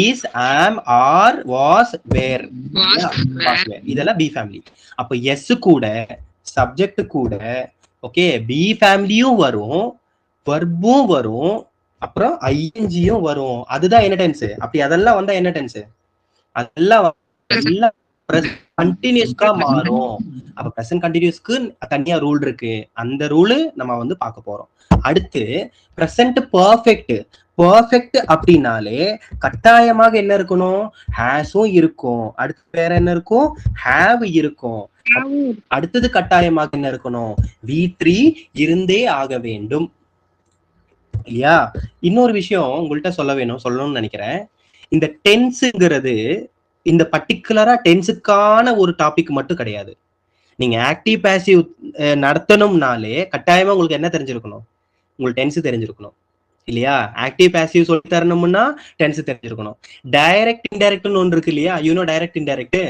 is, am, are, was, were. இதெல்லாம் பி ஃபேமிலி. அப்ப எஸ் கூட சப்ஜெக்ட் கூட ஓகே பி ஃபேமிலியும் வரும், வர்பும் வரும், அப்புறம் ஐஎன்ஜியும் வரும். அதுதான் என்ன டென்ஸ்? அப்படி அதெல்லாம் வந்தா என்ன டென்ஸ்? அதெல்லாம் கண்டினியூஸ்க்கா மாறும். அப்ப பிரசன்ட் கண்டினியூஸ்க்கு தனியா ரூல் இருக்கு. அந்த ரூல் நம்ம வந்து பார்க்க போறோம். அடுத்து பிரசன்ட் பெர்ஃபெக்ட். பெர்ஃபெக்ட் அப்படின்னாலே கட்டாயமாக என்ன இருக்கணும்? ஹேஸும் இருக்கும். அடுத்து வேற என்ன இருக்கும்? ஹேவ் இருக்கும். அடுத்தது கட்டாயமாக என்ன இருக்கணும்? V3 இருந்தே ஆக வேண்டும் இல்லையா? இன்னொரு விஷயம் உங்கள்கிட்ட சொல்லணும்னு நினைக்கிறேன். இந்த டென்ஸுங்கிறது இந்த பர்டிகுலரா டென்ஸுக்கான ஒரு டாபிக் மட்டும் கிடையாது. நீங்க ஆக்டிவ் பேசிவ் நடத்தணும்னாலே கட்டாயமா உங்களுக்கு என்ன தெரிஞ்சிருக்கணும்? உங்களுக்கு டென்ஸ் தெரிஞ்சிருக்கணும் இல்லையா? ஆக்டிவ் பேசிவ் சொல்லி தரணும்னா டென்ஸ் தெரிஞ்சிருக்கணும். டைரக்ட் இன்டைரக்ட்னு ஒன்று இருக்கு இல்லையா? யூனோ டைரக்ட் இன்டைரக்ட்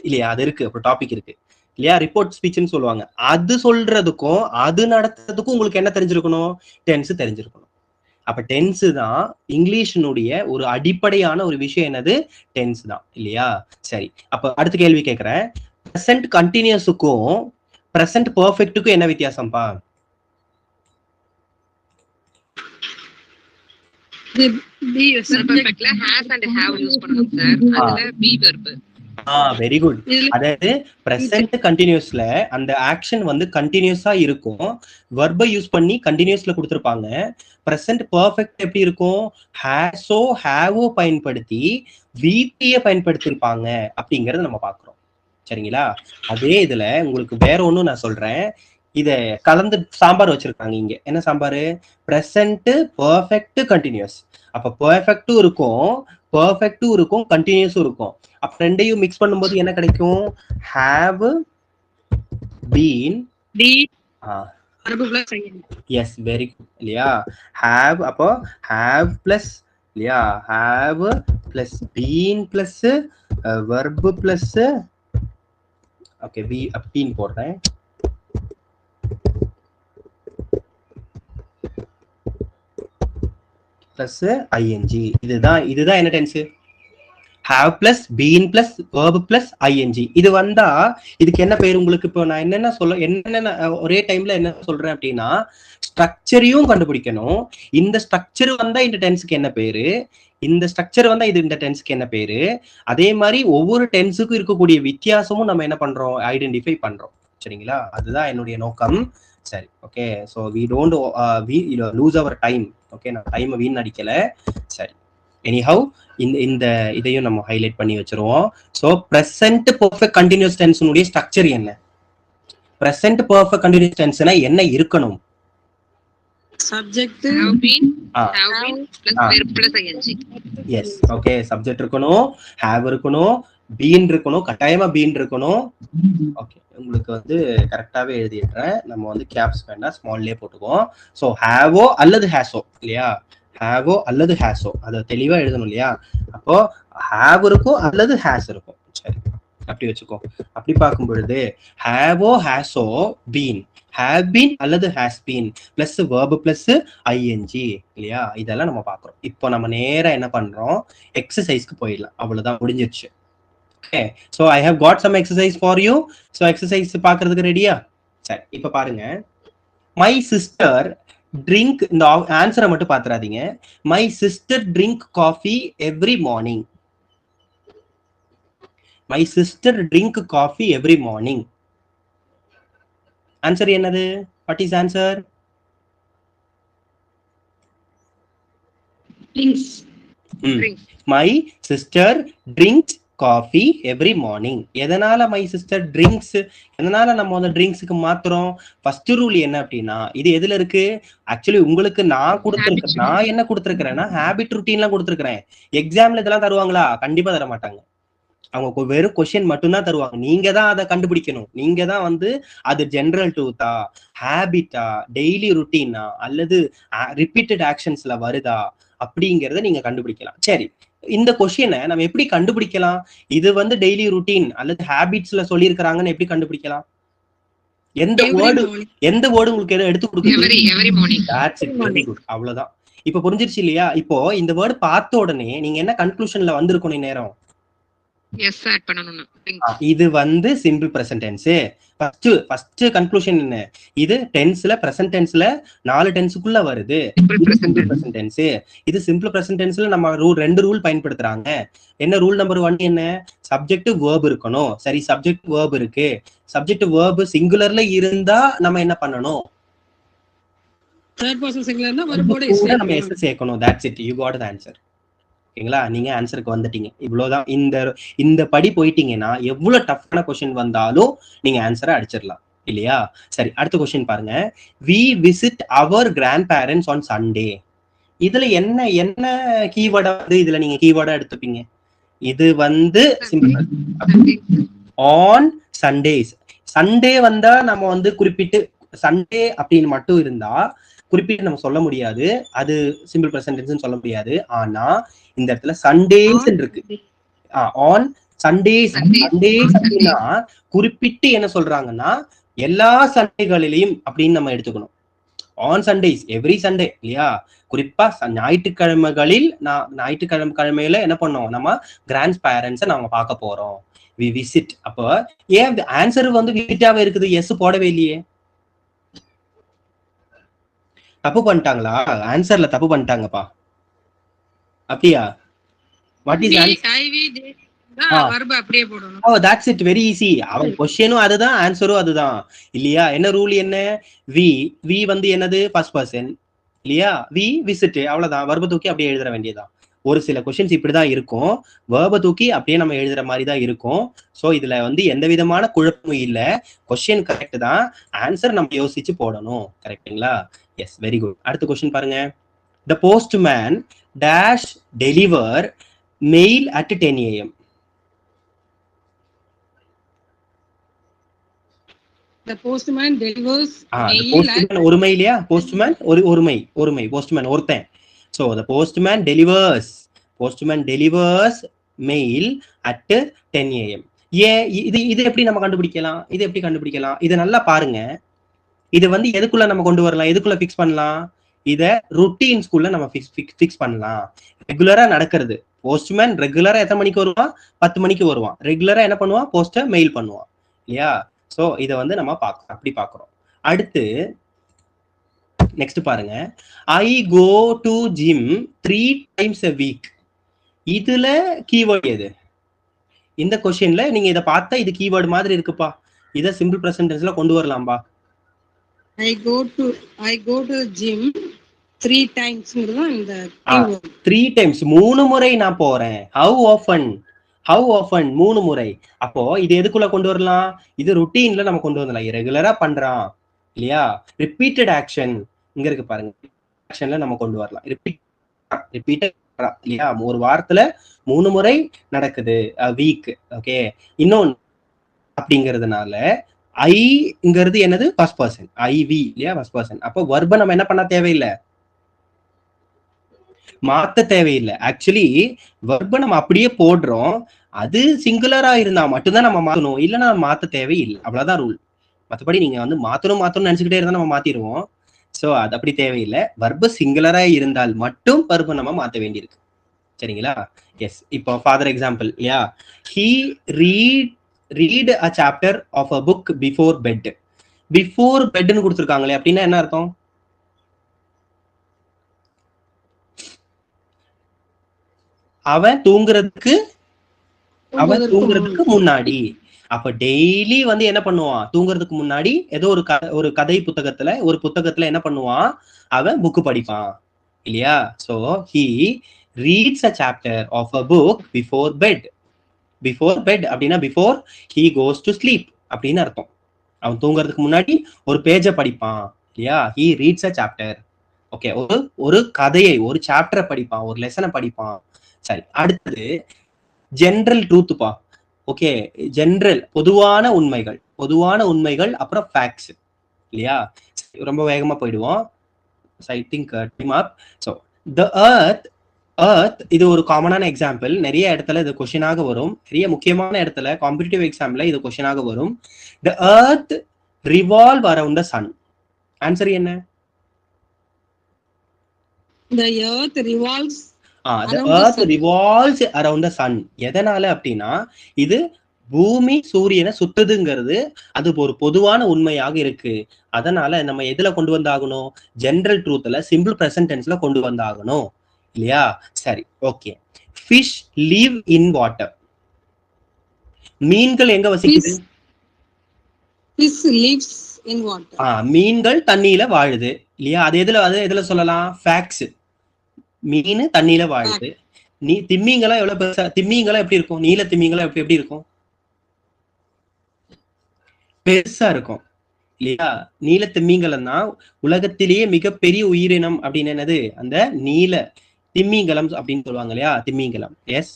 இல்லையா? அது இருக்கு, ஒரு டாபிக் இருக்கு இல்லையா? ரிப்போர்ட் ஸ்பீச்னு சொல்லுவாங்க. அது சொல்றதுக்கும் அது நடத்துறதுக்கும் உங்களுக்கு என்ன தெரிஞ்சிருக்கணும்? டென்ஸ் தெரிஞ்சிருக்கணும். அப்ப டென்ஸ் தான் இங்கிலீஷினுடைய ஒரு அடிப்படையான ஒரு விஷயம். என்னது? டென்ஸ் தான் இல்லையா? சரி, அப்ப அடுத்த கேள்வி கேட்கிறேன். பிரசன்ட் கண்டினியூஸுக்கும் பிரசன்ட் பெர்ஃபெக்ட்டுக்கும் என்ன வித்தியாசம்பா? Very good. அதாவது பிரசன்ட் கண்டினியூஸ்ல அந்த ஆக்ஷன் வந்து கண்டினியூஸா இருக்கும். வெர்பை யூஸ் பண்ணி கண்டினியூஸ்ல கொடுத்திருப்பாங்க. பிரசன்ட் பெர்ஃபெக்ட் எப்படி இருக்கும்? ஹேஸோ ஹேவோ பயன்படுத்தி VP பயன்படுத்திருப்பாங்க அப்படிங்கறத நம்ம பாக்குறோம். சரிங்களா? அதே இதுல உங்களுக்கு வேற ஒண்ணும் நான் சொல்றேன். இத கலந்து சாம்பார் வச்சிருக்காங்க இங்க. என்ன சாம்பார்? Present perfect continuous. அப்ப பெர்ஃபெக்ட்டும் இருக்கும் கண்டினியூஸும் இருக்கும். அப்ப ரெண்டையும் மிக்ஸ் பண்ணும்போது என்ன கிடைக்கும்? Have been. Yes, very good இல்லையா? ஹேவ், அப்போ ஹேவ் பிளஸ் இல்லையா? Have plus been plus verb plus okay be அப்படின்னு போடுறேன். Plus ING. இதுதான் என்ன tense? have plus been plus verb plus ing. இது வந்தா இதுக்கு என்ன பேர் உங்களுக்கு? இப்போ நான் என்னென்ன ஒரே டைம்ல என்ன சொல்றேன் அப்படின்னா, ஸ்ட்ரக்சரையும் கண்டுபிடிக்கணும். இந்த ஸ்ட்ரக்சர் வந்தா இந்த டென்ஸ்க்கு என்ன பேரு, இந்த ஸ்ட்ரக்சர் வந்தா இது இந்த டென்ஸ்க்கு என்ன பேரு, அதே மாதிரி ஒவ்வொரு டென்ஸுக்கும் இருக்கக்கூடிய வித்தியாசமும் நம்ம என்ன பண்றோம்? ஐடென்டிஃபை பண்றோம். சரிங்களா? அதுதான் என்னுடைய நோக்கம். சரி, okay. So we don't lose our time. Okay, நான் டைமை வீணடிக்கல. சரி, எனிஹவ் இந்த இதையும் நம்ம ஹைலைட் பண்ணி வச்சிருவோம். ஸோ பிரசன்ட் பெர்ஃபெக்ட் கண்டினியூஸ் டென்ஸ்னுடைய ஸ்ட்ரக்சர் என்ன? பிரசன்ட் பெர்ஃபெக்ட் கண்டினியூஸ் டென்ஸ்னா என்ன இருக்கணும்? Subject have been plus verb plus ing. Yes, okay. Subject இருக்கணும், have இருக்கணும், been இருக்கணும், கட்டாயமா been இருக்கணும். ஓகே, உங்களுக்கு வந்து கரெக்டாவே எழுதிடுறேன். நம்ம வந்து கேப்ஸ் வேண்டாம், ஸ்மால்லே போட்டுக்குவோம். ஸோ ஹேவோ அல்லது ஹேஸோ இல்லையா? ஹேவோ அல்லது ஹேஸோ, அதை தெளிவா எழுதணும் இல்லையா? அப்போ ஹேவ் இருக்கும் அல்லது ஹேஸ் இருக்கும். சரி, அப்படி வச்சுக்கோ. அப்படி பார்க்கும் பொழுது ஹேவோ ஹேஸோ பீன், ஹேவ் பீன் அல்லது has been plus verb plus ING இல்லையா? இதெல்லாம் நம்ம பார்க்குறோம். இப்போ நம்ம நேரா என்ன பண்றோம்? எக்ஸசைஸ்க்கு போயிடலாம். அவ்வளவுதான், முடிஞ்சிருச்சு. Okay, so I have got some exercise for you. So exercise பார்க்கறதுக்கு ரெடியா? சரி, இப்போ பாருங்க. மை சிஸ்டர் ட்ரிங்க், இந்த ஆன்சரை மட்டும் பாத்துறாதீங்க. My sister drink coffee every morning. My sister drink coffee every morning. Answer என்னது? What is answer? My sister drinks coffee every morning. எதனால மை சிஸ்டர் ட்ரிங்க்ஸ்? எதனால நம்ம அந்த ட்ரிங்க்ஸுக்கு மாத்துறோம்? ஃபர்ஸ்ட் ரூல் என்ன அப்படின்னா, இது எதுல இருக்கு? ஆக்சுவலி உங்களுக்கு நான் என்ன கொடுத்துருக்கிறேன்னா ஹேபிட் ருட்டீன்லாம் கொடுத்துருக்கிறேன். எக்ஸாம்ல இதெல்லாம் தருவாங்களா? கண்டிப்பா தர மாட்டாங்க. அவங்க வெறும் கொஸ்டின் மட்டும்தான் தருவாங்க. நீங்க தான் அதை கண்டுபிடிக்கணும். நீங்க தான் வந்து அது ஜெனரல் ட்ரூத்தா, ஹேபிட்டா, டெய்லி ருட்டீனா அல்லது ரிப்பீட்டட் ஆக்ஷன்ஸ்ல வருதா அப்படிங்கறத நீங்க கண்டுபிடிக்கலாம். சரி, இந்த கொஸ்டினை நம்ம எப்படி கண்டுபிடிக்கலாம்? இது வந்து டெய்லி ருட்டீன் அல்லது ஹேபிட்ஸ்ல சொல்லி இருக்கிறாங்கன்னு எப்படி கண்டுபிடிக்கலாம்? எந்த வேர்டு உங்களுக்கு எடுத்து கொடுக்குறது? அவ்வளவுதான். இப்ப புரிஞ்சிருச்சு இல்லையா? இப்போ இந்த வேர்டு பார்த்த உடனே நீங்க என்ன கன்க்ளூஷன்ல வந்திருக்கணும் நேரம்? எஸ் ஆட் பண்ணனும்னா இது வந்து simple present tense. First conclusion என்ன? இது டென்ஸ்ல பிரசன்ட் டென்ஸ்ல 4 டென்ஸ்க்குள்ள வருது. இது சிம்பிள் பிரசன்ட் டென்ஸ். இது சிம்பிள் பிரசன்ட் டென்ஸ்ல நம்ம ரெண்டு ரூல் பயன்படுத்துறாங்க. என்ன ரூல் நம்பர் 1 என்ன? சப்ஜெக்ட் வெர்ப் இருக்கணும். சரி, சப்ஜெக்ட் வெர்ப் இருக்கு. சப்ஜெக்ட் வெர்ப் சிங்குலர்ல இருந்தா நம்ம என்ன பண்ணணும்? தேர்ட் பர்சன் சிங்குலர்னா வெர்போட நம்ம எஸ் சேர்க்கணும். That's it, you got the answer. ஓகேங்களா? நீங்க ஆன்சருக்கு வந்துட்டீங்க. இவ்வளவுதான். இந்த படி போயிட்டீங்கன்னா எவ்வளவு டஃப்பான क्वेश्चन வந்தாலும் நீங்க ஆன்சரை அடிச்சிடலாம் இல்லையா? சரி, அடுத்த क्वेश्चन பாருங்க. we visit our grandparents on Sunday. இதுல என்ன கீவேர்டா வந்து இதுல நீங்க கீவேர்டா எடுத்துப்பீங்க? இது வந்து சிம்பிள் ஆன் சண்டேஸ். சண்டே வந்தா நம்ம வந்து குறிப்பிட்டு சண்டே அப்படின்னு மட்டும் இருந்தா குறிப்பிட்டு நம்ம சொல்ல முடியாது. அது சிம்பிள் பிரசன்ட் டென்ஸ்னு சொல்ல முடியாது. ஆனா இந்த இடத்துல சண்டேஸ் இருக்கு. On Sundays. சண்டேஸ் அப்படின்னா குறிப்பிட்டு என்ன சொல்றாங்கன்னா எல்லா சண்டேகளிலையும் அப்படின்னு நம்ம எடுத்துக்கணும். ஆன் சண்டேஸ், எவ்ரி சண்டே இல்லையா? குறிப்பா ஞாயிற்றுக்கிழமைகளில் ஞாயிற்றுக்கிழமையில என்ன பண்ணோம்? நம்ம கிராண்ட் பேரண்ட்ஸை நாங்க பார்க்க போறோம். We visit. அப்போ ஏன் ஆன்சர் வந்து விசிட்டாவே இருக்குது? எஸ் போடவே இல்லையே. தப்பு பண்ணிட்டாங்களா? ஆன்சர்ல தப்பு பண்ணிட்டாங்கப்பா. அப்படியா? What is answer? வெர்ப் அப்படியே போடணும். ஓ, தட்ஸ் இட், வெரி ஈஸி. அவன் क्वेश्चनும் அதுதான், ஆன்சரும் அதுதான் இல்லையா? என்ன ரூல் என்ன? வி வந்து என்னது? ஃபர்ஸ்ட் பர்சன் இல்லையா? வி விசிட், அவ்வளவுதான். வெர்ப தூக்கி அப்படியே எழுதுற வேண்டியதுதான். ஒரு சில क्वेश्चंस இப்படிதான் இருக்கும். வெர்ப தூக்கி அப்படியே நம்ம எழுதுற மாதிரி தான் இருக்கும். சோ இதுல வந்து எந்த விதமான குழப்பமும் இல்ல. क्वेश्चन கரெக்ட் தான். ஆன்சர் நம்ம யோசிச்சு போடணும். கரெக்ட்டுங்களா? Yes, very good. அடுத்த क्वेश्चन பாருங்க. The postman dash deliver mail at 10 AM. The postman delivers postman ஒருமை இல்லையா? postman ஒருமை postman ஒருத்தன். So the postman delivers mail at 10 AM. இது எப்படி நம்ம கண்டுபிடிக்கலாம்? இதை நல்லா பாருங்க. இது வந்து எதுக்குள்ள நம்ம கொண்டு வரலாம்? எதுக்குள்ள பிக்ஸ் பண்ணலாம்? இத ருட்டீன் ஸ்கூல்ல நம்ம பிக்ஸ் பண்ணலாம். ரெகுலரா நடக்கிறது. போஸ்ட்மேன் ரெகுலரா எத்தனை மணிக்கு வருவான்? 10 மணிக்கு வருவான். ரெகுலரா என்ன பண்ணுவான்? போஸ்ட மெயில் பண்ணுவான் இல்லையா? சோ இத வந்து நம்ம அப்படி பாக்குறோம். அடுத்து நெக்ஸ்ட் பாருங்க. I go to gym 3 times a week. இதுல கீவேர்ட் எது? இந்த क्वेश्चनல நீங்க இத பார்த்தா இது கீவேர்ட் மாதிரி இருக்குப்பா. இத சிம்பிள் பிரசன்ட் டென்ஸ்ல கொண்டு வரலாம்பா. I go to gym 3 times. இந்த 3 times 3 முறை நான் போறேன். how often 3 முறை. அப்போ இது எதுக்குள்ள கொண்டு வரலாம்? இது ருட்டீன்ல நம்ம கொண்டு வரலாம். ரெகுலரா பண்றான் இல்லையா? ரிப்பீட்டட் ஆக்ஷன் இங்க இருக்கு பாருங்க. ஆக்ஷன்ல நம்ம கொண்டு வரலாம். ரிப்பீட்டட் இல்லையா? ஒரு வாரத்துல 3 முறை நடக்குது. வீக். ஓகே. இன்னொன்னு அப்படிங்கிறதுனால ஐங்கிறது என்னது? First person. ஐவி இல்லையா? First person. அப்போ வர்ப நம்ம என்ன பண்ண தேவையில்லை, மாத்த தேவையில்லை. ஆக்சுவலி வர்ப நம்ம அப்படியே போடுறோம். அது சிங்குலரா இருந்தா மட்டும்தான் நம்ம மாத்தணும். இல்லைன்னா மாத்த தேவையில்லை. அவ்வளவுதான் ரூல். மற்றபடி நீங்க வந்து மாத்தணும் நினைச்சுக்கிட்டே இருந்தா நம்ம மாத்திடுவோம். சோ அது அப்படி தேவையில்லை. வர்ப சிங்குலரா இருந்தால் மட்டும் வர்ப நம்ம மாத்த வேண்டியிருக்கு. சரிங்களா? எஸ். இப்போ ஃபாதர் எக்ஸாம்பிள் இல்லையா? He read a chapter of a book before bed. Before பெட்னு கொடுத்துருக்காங்களே, அப்படின்னா என்ன அர்த்தம்? அவன் தூங்குறதுக்கு முன்னாடி. அப்ப டெய்லி வந்து என்ன பண்ணுவான்? தூங்குறதுக்கு முன்னாடி ஏதோ ஒரு கதை புத்தகத்துல என்ன பண்ணுவான்? அவன் புக் படிப்பான் இல்லையா? So he reads a chapter of a book before bed. அப்படின்னா before he goes to sleep அப்படின்னு அர்த்தம். அவன் தூங்குறதுக்கு முன்னாடி ஒரு பேஜ படிப்பான் இல்லையா? he reads a chapter. Okay. ஒரு கதையை, ஒரு சாப்டரை படிப்பான், ஒரு லெசனை படிப்பான். சரி, அடுத்தது ஜெனரல் ட்ரூத்பா. ஓகே, ஜெனரல் பொதுவான உண்மைகள் அப்புறம் ஃபேக்ட்ஸ் இல்லையா? ரொம்ப வேகமா போயிடுவோம். I think time up. So the earth இது ஒரு காமனான எக்ஸாம்பிள். நிறைய இடத்துல இது क्वेश्चनாக வரும். நிறைய முக்கியமான இடத்துல காம்படிட்டிவ் எக்ஸாம்ல இது क्वेश्चनாக வரும். the earth revolve around the sun. Answer என்ன? The earth revolves the earth revolves around the sun. எதனால அப்படின்னா இது பூமி சூரியனை சுத்துதுங்கிறது அது ஒரு பொதுவான உண்மையாக இருக்கு. அதனால நம்ம எதுல கொண்டு வந்தாகணும், ஜெனரல் ட்ரூத்ல சிம்பிள் பிரசன்ட் டென்ஸ்ல கொண்டு வந்தாகணும் இல்லையா? சரி, okay. Fish live in water. மீன்கள் எங்க வசிக்குது? Fish lives in water. மீன்கள் தண்ணியில வாழுது இல்லையா? அது எதுல சொல்லலாம்? ஃபேக்ட்ஸ். மீன் தண்ணியில வாழுது. திம்மிங்களா எவ்வளவு பெருசா, திம்மிங்களா எப்படி இருக்கும்? நீல திம்மிங்களா எப்படி இருக்கும்? பெருசா இருக்கும் இல்லையா? நீல திம்மிங்கலம் தான் உலகத்திலேயே மிகப்பெரிய உயிரினம் அப்படின்னு என்னது? அந்த நீல திம்மிங்கலம் அப்படின்னு சொல்லுவாங்க இல்லையா? திம்மிங்கலம். Yes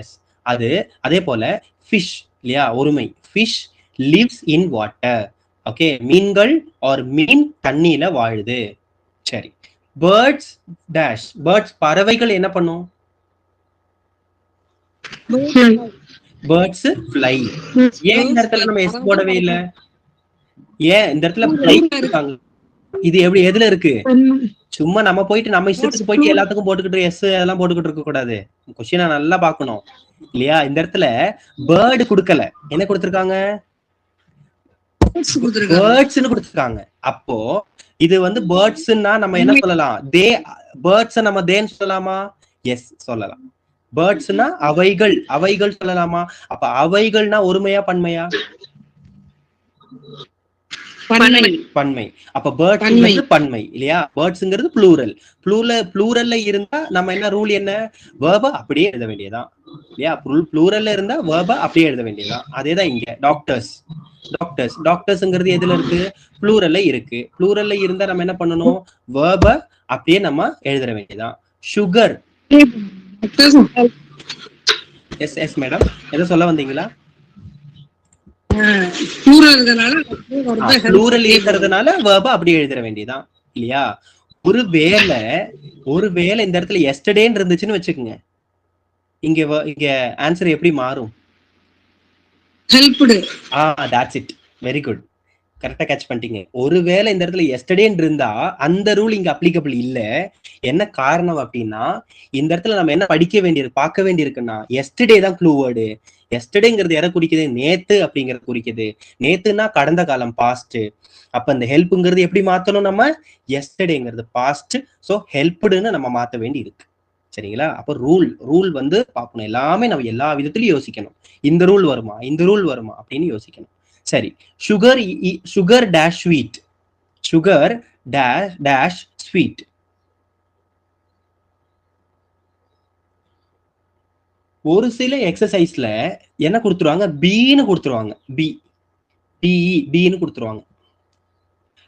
yes. அது அதே போல ஃபிஷ் இல்லையா? ஒருமை. Fish lives in water. Okay, மீன்கள் ஆர் மீன் தண்ணியில வாழுது. சரி, பேர்ட்ஸ் டேஷ். பேர்ட்ஸ் பறவைகள் என்ன பண்ணும்? Birds fly. ஏன் இந்த இடத்துல நம்ம எஸ் போடவே இல்ல? ஏன் இந்த இடத்துல fly இருக்காங்க? இது எப்படி எதுல இருக்கு? சும்மா நம்ம போயிட்டு நம்ம இஷ்டத்துக்கு போயிட்டு எல்லாத்துக்கும் போட்டுக்கிட்டு எஸ் அதெல்லாம் போட்டுக்கிட்டு இருக்க கூடாது. கொஸ்டினை நல்லா பாக்கணும் இல்லையா? இந்த இடத்துல பேர்டு கொடுக்கல, என்ன கொடுத்திருக்காங்க? பேர்ட்ஸ்னு கொடுத்திருக்காங்க. அப்போ இது வந்து பேர்ட்ஸ்னா நம்ம என்ன சொல்லலாம்? தே. பேர்ட்ஸ் நம்ம தேன்னு சொல்லலாமா? எஸ் சொல்லலாம். பேர்ட்ஸ்னா அவைகள், அவைகள் சொல்லலாமா? அப்ப அவைகள்னா ஒருமையா பன்மையா? பன்மை. அப்ப பேர்ட்ஸ் பன்மை இல்லையா? பேர்ட்ஸ்ங்கிறது ப்ளூரல். ப்ளூரல்ல இருந்தா நம்ம என்ன ரூல், என்ன வேர்ப அப்படியே எழுத வேண்டியதான் இல்லையா? ப்ளூரல்ல இருந்தா வேர்ப அப்படியே எழுத வேண்டியதான். அதேதான் இங்க. டாக்டர்ஸ். டாக்டர்ஸ். டாக்டர்ஸ்ங்கிறது எதுல இருக்கு? ப்ளூரல்ல இருக்கு. ப்ளூரல்ல இருந்தா நம்ம என்ன பண்ணணும்? வேர்ப அப்படியே நம்ம எழுத வேண்டியதான். சுகர். எஸ் எஸ் மேடம், எதை சொல்ல வந்தீங்களா? ப்ளூரல் இருக்கிறதுனால வேர்ப அப்படியே எழுத வேண்டியதான் இல்லையா? ஒருவேளை இந்த இடத்துல எஸ்டர்டேன்னு இருந்துச்சுன்னு வச்சுக்கோங்க, இங்க ஆன்சர் எப்படி மாறும்? Helped. That's it. Very good, கரெக்டா கேட்ச் பண்ணிட்டீங்க. ஒருவேளை இந்த இடத்துல எஸ்டர்டேன்னு இருந்தா அந்த ரூல் இங்க அப்ளிகபிள் இல்ல. என்ன காரணம் அப்படின்னா இந்த இடத்துல நம்ம என்ன படிக்க வேண்டியது, பார்க்க வேண்டியிருக்குன்னா எஸ்டர்டே தான் க்ளூ வேர்டு. எஸ்டர்டேங்கிறது எதை குறிக்குது? நேத்து அப்படிங்கறது குறிக்குது. நேத்துனா கடந்த காலம், பாஸ்ட். அப்ப இந்த ஹெல்ப்ங்கிறது எப்படி மாத்தணும்? நம்ம எஸ்டர்டேங்கிறது பாஸ்ட், சோ ஹெல்ப்டுன்னு நம்ம மாத்த வேண்டி இருக்கு. சரிங்களா? அப்ப ரூல் வந்து பார்க்கணும். எல்லாமே நம்ம எல்லா விதத்திலயும் யோசிக்கணும். இந்த ரூல் வருமா, இந்த ரூல் வருமா அப்படின்னு யோசிக்கணும். சரி, sugar dash sweet. Sugar dash sweet. ஒரு சில எக்ஸசைஸ்ல என்ன கொடுத்துருவாங்க? பீன்னு கொடுத்துருவாங்க. பீன்னு கொடுத்துருவாங்க.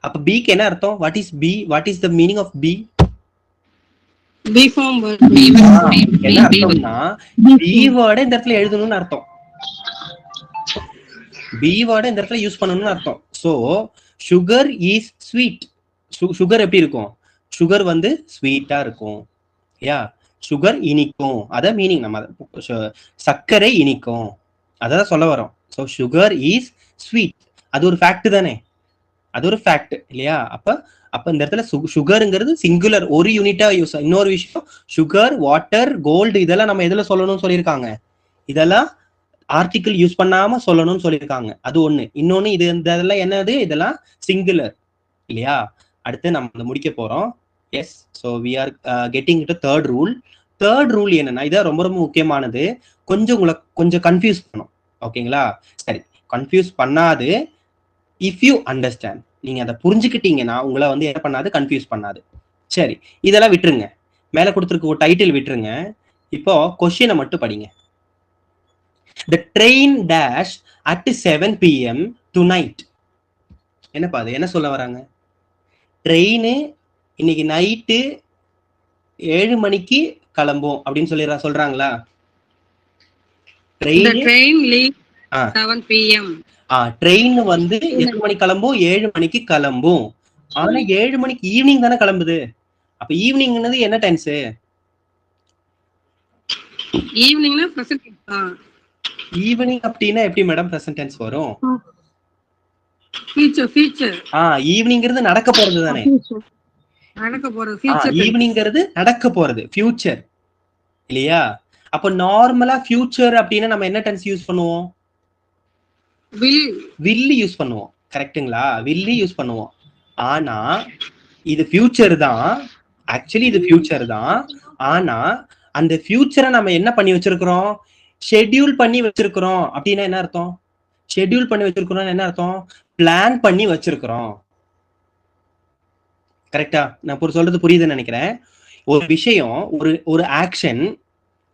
அப்ப பிக்கு என்ன அர்த்தம்? What is be? What is the meaning of be? என்ன அர்த்தம்னா பி வேர்டை இந்த இடத்துல எழுதணும்னு அர்த்தம். பி வேர்டை இந்த இடத்துல யூஸ் பண்ணணும்னு அர்த்தம். So sugar is sweet. Sugar எப்படி இருக்கும்? சுகர் வந்து ஸ்வீட்டா இருக்கும். யா, சுகர் இனிக்கும். அத மீனிங். நம்ம சர்க்கரை இனிக்கும், அதான் சொல்ல வரோம். So sugar is sweet. அது ஒரு ஃபேக்ட் தானே? அது ஒரு ஃபேக்ட் இல்லையா? அப்ப இந்த இடத்துல சுகருங்கிறது சிங்குலர், ஒரு யூனிட்டா யூஸ். இன்னொரு விஷயம், சுகர், வாட்டர், கோல்டு இதெல்லாம் நம்ம எதுல சொல்லணும்னு சொல்லியிருக்காங்க? இதெல்லாம் ஆர்டிகிள் யூஸ் பண்ணாம சொல்லணும்னு சொல்லியிருக்காங்க. அது ஒண்ணு. இன்னொன்னு, இதெல்லாம் என்னது? இதெல்லாம் சிங்குலர் இல்லையா? அடுத்து நம்ம முடிக்க போறோம். Yes, so we are getting to third rule. Third rule என்னன்னா, இதான் ரொம்ப ரொம்ப முக்கியமானது. உங்களை கொஞ்சம் கன்ஃபியூஸ் பண்ணும். ஓகேங்களா? சரி, கன்ஃபியூஸ் பண்ணாது. இஃப் யூ அண்டர்ஸ்டாண்ட், நீங்க அதை புரிஞ்சுக்கிட்டீங்கன்னா உங்களை வந்து என்ன பண்ணாது? கன்ஃபியூஸ் பண்ணாது. சரி, இதெல்லாம் விட்டுருங்க. மேல கொடுத்துருக்க ஒரு டைட்டில் விட்டுருங்க. இப்போ கொஸ்டினை மட்டும் படிங்க. The train dash at 7 PM tonight. என்னப்பா அது? என்ன சொல்ல வராங்க? ட்ரெயின் இன்னைக்கு நைட்டு 7 மணிக்கு கிளம்பும் அப்படின்னு சொல்றாங்களா? ட்ரெயின் வந்து எத்தனை மணிக்கு கிளம்பும்? 7 மணிக்கு கிளம்பும். ஆனா 7 மணிக்கு ஈவினிங் தானே கிளம்புது. அப்ப ஈவினிங்னது என்ன டென்ஸ்? ஈவினிங் அப்படின்னா எப்படி மேடம் பிரசன்ட் டென்ஸ் வரும்? ஈவினிங்கிறது நடக்க போறது தானே? ஈவினிங்கிறது நடக்க போறது, ஃபியூச்சர். இல்லையா? அப்போ நார்மலா ஃபியூச்சர் அப்படின்னா நம்ம என்ன டென்ஸ் யூஸ் பண்ணுவோம்? வில் யூஸ் பண்ணுவோம். கரெக்ட்டுங்களா? வில் யூஸ் பண்ணுவோம். ஆனா இது ஃபியூச்சர் தான். ஆக்சுவலி இது ஃபியூச்சர் தான். ஆனா அந்த ஃபியூச்சரை நம்ம என்ன பண்ணி வச்சிருக்கிறோம்? ஷெட்யூல் பண்ணி வச்சிருக்கிறோம். அப்படின்னா என்ன அர்த்தம்? ஷெட்யூல் பண்ணி வச்சிருக்கிறோம் என்ன அர்த்தம்? பிளான் பண்ணி வச்சிருக்கிறோம். கரெக்டா? நான் சொல்றது புரியுதுன்னு நினைக்கிறேன். ஒரு விஷயம், ஒரு ஆக்ஷன்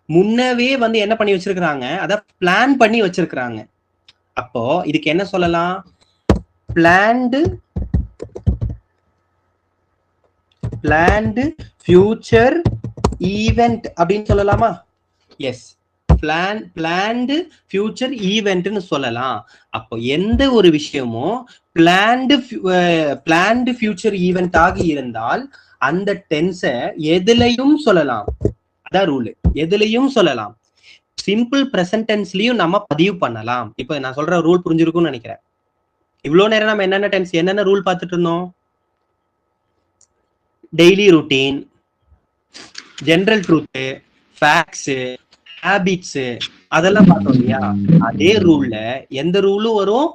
முன்னவே வந்து என்ன பண்ணி வச்சிருக்கிறாங்க? அத பிளான் பண்ணி வச்சிருக்கிறாங்க. அப்போ இதுக்கு என்ன சொல்லலாம்? பிளான்டு ஃபியூச்சர் ஈவென்ட் அப்படின்னு சொல்லலாமா? எஸ், பிளான்டு ஃபியூச்சர் ஈவென்ட்னு சொல்லலாம். அப்போ எந்த ஒரு விஷயமும் பிளான்டு ஃபியூச்சர் ஈவென்ட் ஆகி இருந்தால் அந்த டென்ஸை எதுலையும் சொல்லலாம். அதான் ரூல். எதுலையும் சொல்லலாம். சிம்பிள் பிரசன்ட் டென்ஸ்லயும் நம்ம பதிவு பண்ணலாம். இப்போ நான் சொல்ற ரூல் புரிஞ்சிருக்கும்னு நினைக்கிறேன். இவ்வளவு நேரம் நம்ம என்னென்ன டென்ஸ் என்னென்ன ரூல் பார்த்துட்டு இருந்தோம்? Daily routine, general truth, facts, habits அதெல்லாம் பார்த்தோம் இல்லையா? அதே ரூல்ல எந்த ரூலும் வரும்?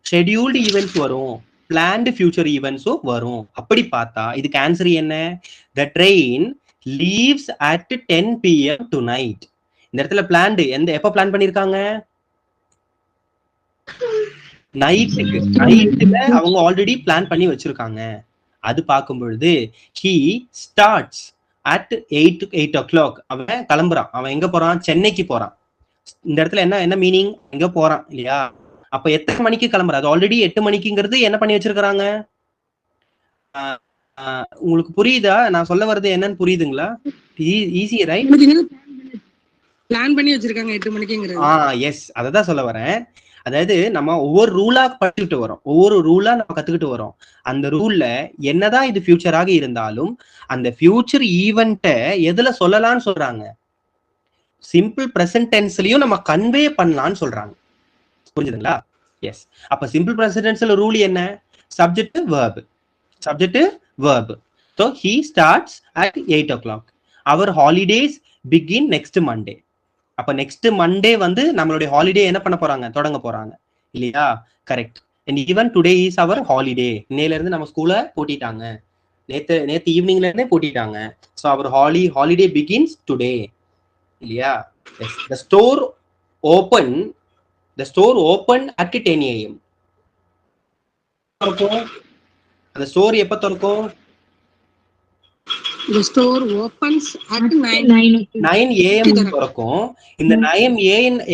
ஷெட்யூல்டு ஈவெண்ட்ஸ் வரும், பிளான்டு ஃபியூச்சர் ஈவெண்ட்ஸும் வரும். அப்படி பார்த்தா இதுக்கு ஆன்சர் என்ன? த train leaves at 10 PM tonight. இந்த இடத்துல பிளான்டு எப்ப பிளான் பண்ணிருக்காங்க? நைட்டுல அவங்க ஆல்ரெடி பிளான் பண்ணி வச்சிருக்காங்க. அது பார்க்கும் பொழுது he starts at 8 o'clock. அவன் கிளம்புறான். அவன் எங்க போறான்? சென்னைக்கு போறான். இந்த இடத்துல என்ன மீனிங்? எங்க போறான் இல்லையா? அப்ப எத்தனை மணிக்கு கிளம்புற? அது ஆல்ரெடி 8 மணிக்குங்கிறது என்ன பண்ணி வச்சிருக்காங்க? உங்களுக்கு புரியுதா? நான் சொல்ல வர்றது என்னன்னு புரியுதுங்களா? Easy right? பிளான் பண்ணி வச்சிருக்காங்க 8 மணிக்குங்கிறது. எஸ், அததான் சொல்ல வரேன். அதாவது நம்ம ஒவ்வொரு ரூலா படிச்சுட்டு வரோம், ஒவ்வொரு ரூலா நம்ம கத்துக்கிட்டு வரோம். அந்த ரூல்ல என்னதான் இது ஃபியூச்சராக இருந்தாலும் அந்த ஃபியூச்சர் ஈவெண்ட்டை எதுல சொல்லலாம்னு சொல்றாங்க? சிம்பிள் பிரசன்ட் டென்ஸ்லயும் நம்ம கன்வே பண்ணலாம்னு சொல்றாங்க. புரிஞ்சுதுங்களா? எஸ். அப்ப சிம்பிள் பிரசன்ட் டென்ஸ்ல ரூல் என்ன? Subject verb. So he starts at 8 o'clock. Our holidays begin next Monday. அப்ப நெக்ஸ்ட் மண்டே வந்து நம்மளுடைய ஹாலிடே என்ன பண்ண போறாங்க? தொடங்க போறாங்க இல்லையா? Correct. And even today is our holiday. இன்னையில இருந்து நம்ம ஸ்கூலை பூட்டிட்டாங்க. நேத்து ஈவினிங்ல இருந்தே பூட்டிட்டாங்க. So our holiday begins today இல்லையா? Yes. The store open at 10 AM. அந்த ஸ்டோர் எப்ப திறக்கும்? The store opens at 9 AM திறக்கும். இந்த 9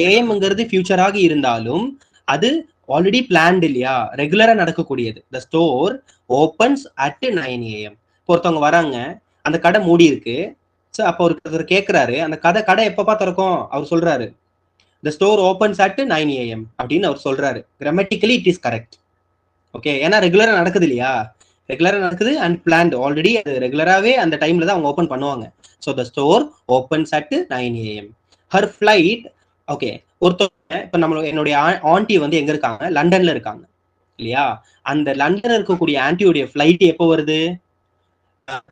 AM ஃபியூச்சராக இருந்தாலும் அது ஆல்ரெடி பிளான்ட் இல்லையா? ரெகுலரா நடக்கக்கூடியது. The store opens at 9 AM. ஒருத்தவங்க வராங்க, அந்த கடை மூடி இருக்கு. ஸோ அப்போ ஒருத்தர் கேட்கிறாரு, அந்த கடை எப்பப்பா திறக்கும்? அவர் சொல்றாரு the store opens at 9 AM அப்படின்னு அவர் சொல்றாரு. Grammatically it is correct. Okay, ஏன்னா ரெகுலரா நடக்குது இல்லையா? ரெகுலரா நடக்குது அண்ட் பிளான்ட். ஆல்ரெடி அது ரெகுலராகவே அந்த டைம்ல தான் அவங்க ஓப்பன் பண்ணுவாங்க. So the store opens at 9 AM. Her flight. Okay, ஒருத்தவங்க இப்போ என்னுடைய ஆண்டி வந்து எங்க இருக்காங்க? லண்டன்ல இருக்காங்க இல்லையா? அந்த லண்டன்ல இருக்கக்கூடிய ஆண்டியோடைய ஃபிளைட் எப்போ வருது?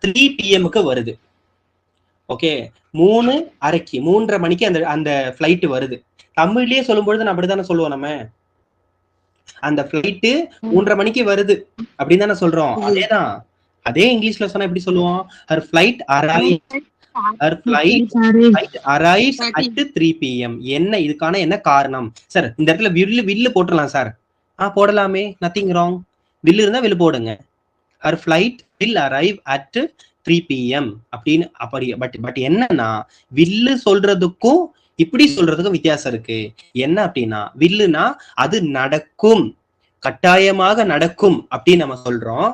3 PM வருது. ஓகே, 3:30 மணிக்கு அந்த ஃபிளைட் வருது. தமிழ்லயே சொல்லும்பொழுது நான் அப்படித்தானே சொல்லுவோம். நம்ம அந்த ஃபிளைட்டு 3:30 மணிக்கு வருது அப்படின்னு தானே சொல்றோம். அதேதான். அதே இங்கிலீஷ்ல சொன்னா எப்படி சொல்லுவோம்? her flight arrives at 3 PM. என்ன இதுக்கான என்ன காரணம்? சார் இந்த இடத்துல வில்லு போட்டுடலாம் சார். போடலாமே, nothing wrong. வில்லு இருந்தா வில்லு போடுங்க. her flight will arrive at 3 PM அப்படின்னு. அப்படி பட் என்னன்னா வில்லு சொல்றதுக்கும் இப்படி சொல்றதுக்கும் வித்தியாசம் இருக்கு. என்ன அப்படின்னா வில்லுனா அது நடக்கும், கட்டாயமாக நடக்கும் அப்படின்னு நம்ம சொல்றோம்.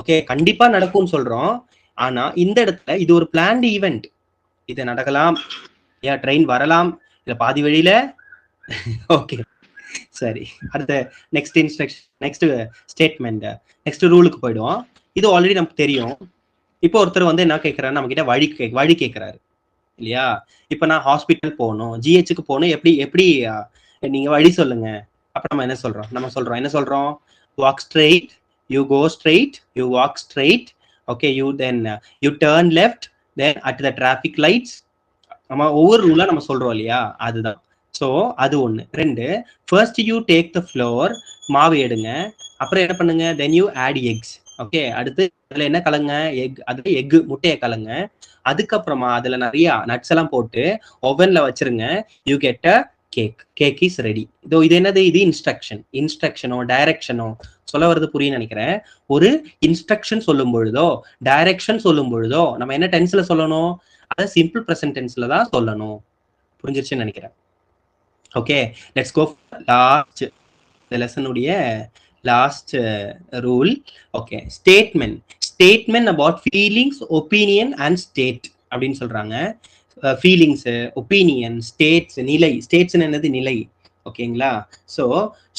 ஓகே, கண்டிப்பா நடக்கும்னு சொல்றோம். ஆனா இந்த இடத்துல இது ஒரு பிளான்ட் ஈவெண்ட். இது நடக்கலாம், ட்ரெயின் வரலாம், இல்ல பாதி வழியில. ஓகே சரி, அடுத்த next instruction, next statement, next ரூலுக்கு போயிடுவோம். இது ஆல்ரெடி நமக்கு தெரியும். இப்போ ஒருத்தர் வந்து என்ன கேட்கிறாரு, நம்ம கிட்ட வழி கேட்கிறாரு இல்லையா? இப்ப நான் ஹாஸ்பிட்டல் போகணும், ஜிஹெச்சுக்கு போகணும், எப்படி நீங்க வழி சொல்லுங்க. அப்ப நம்ம என்ன சொல்றோம்? Walk straight, you go straight, you walk straight. Okay, you turn left, then at the traffic lights ஆமா, ஒவ்வொரு ரூலா நம்ம சொல்றோம் இல்லையா, அதுதான். சோ அது ஒண்ணு. 2, first you take the flour, மாவு எடுங்க. அப்புறம் என்ன பண்ணுங்க, then you add eggs. Okay, அடுத்து அதுல என்ன கலங்க, எக். அதுல எக், முட்டையை கலங்க. அதுக்கப்புறமா அதுல நிறைய நட்ஸ் எல்லாம் போட்டு ஓவன்ல வச்சிருங்க. You get a cake. Cake is ready. இதோ இது என்னது, இது இன்ஸ்ட்ரக்ஷனோ டைரக்ஷனோ சொல்ல வருது புரியுன்னு நினைக்கிறேன். ஒரு இன்ஸ்ட்ரக்ஷன் சொல்லும் பொழுதோ டைரக்ஷன் சொல்லும் பொழுதோ நம்ம என்ன டென்ஸ்ல சொல்லணும், அதை சிம்பிள் ப்ரெசன்ட் டென்ஸ்ல தான் சொல்லணும். புரிஞ்சிருச்சுன்னு நினைக்கிறேன். ஓகே, லெட்ஸ் கோ லாஸ்ட் லெசனுடைய last rule. Okay, statement about feelings, opinion and state அப்படின்னு சொல்றாங்க. ஃபீலிங்ஸ், ஒப்பீனியன், ஸ்டேட்ஸ், நிலை. ஸ்டேட்ஸ் என்னது, நிலை. ஓகேங்களா. So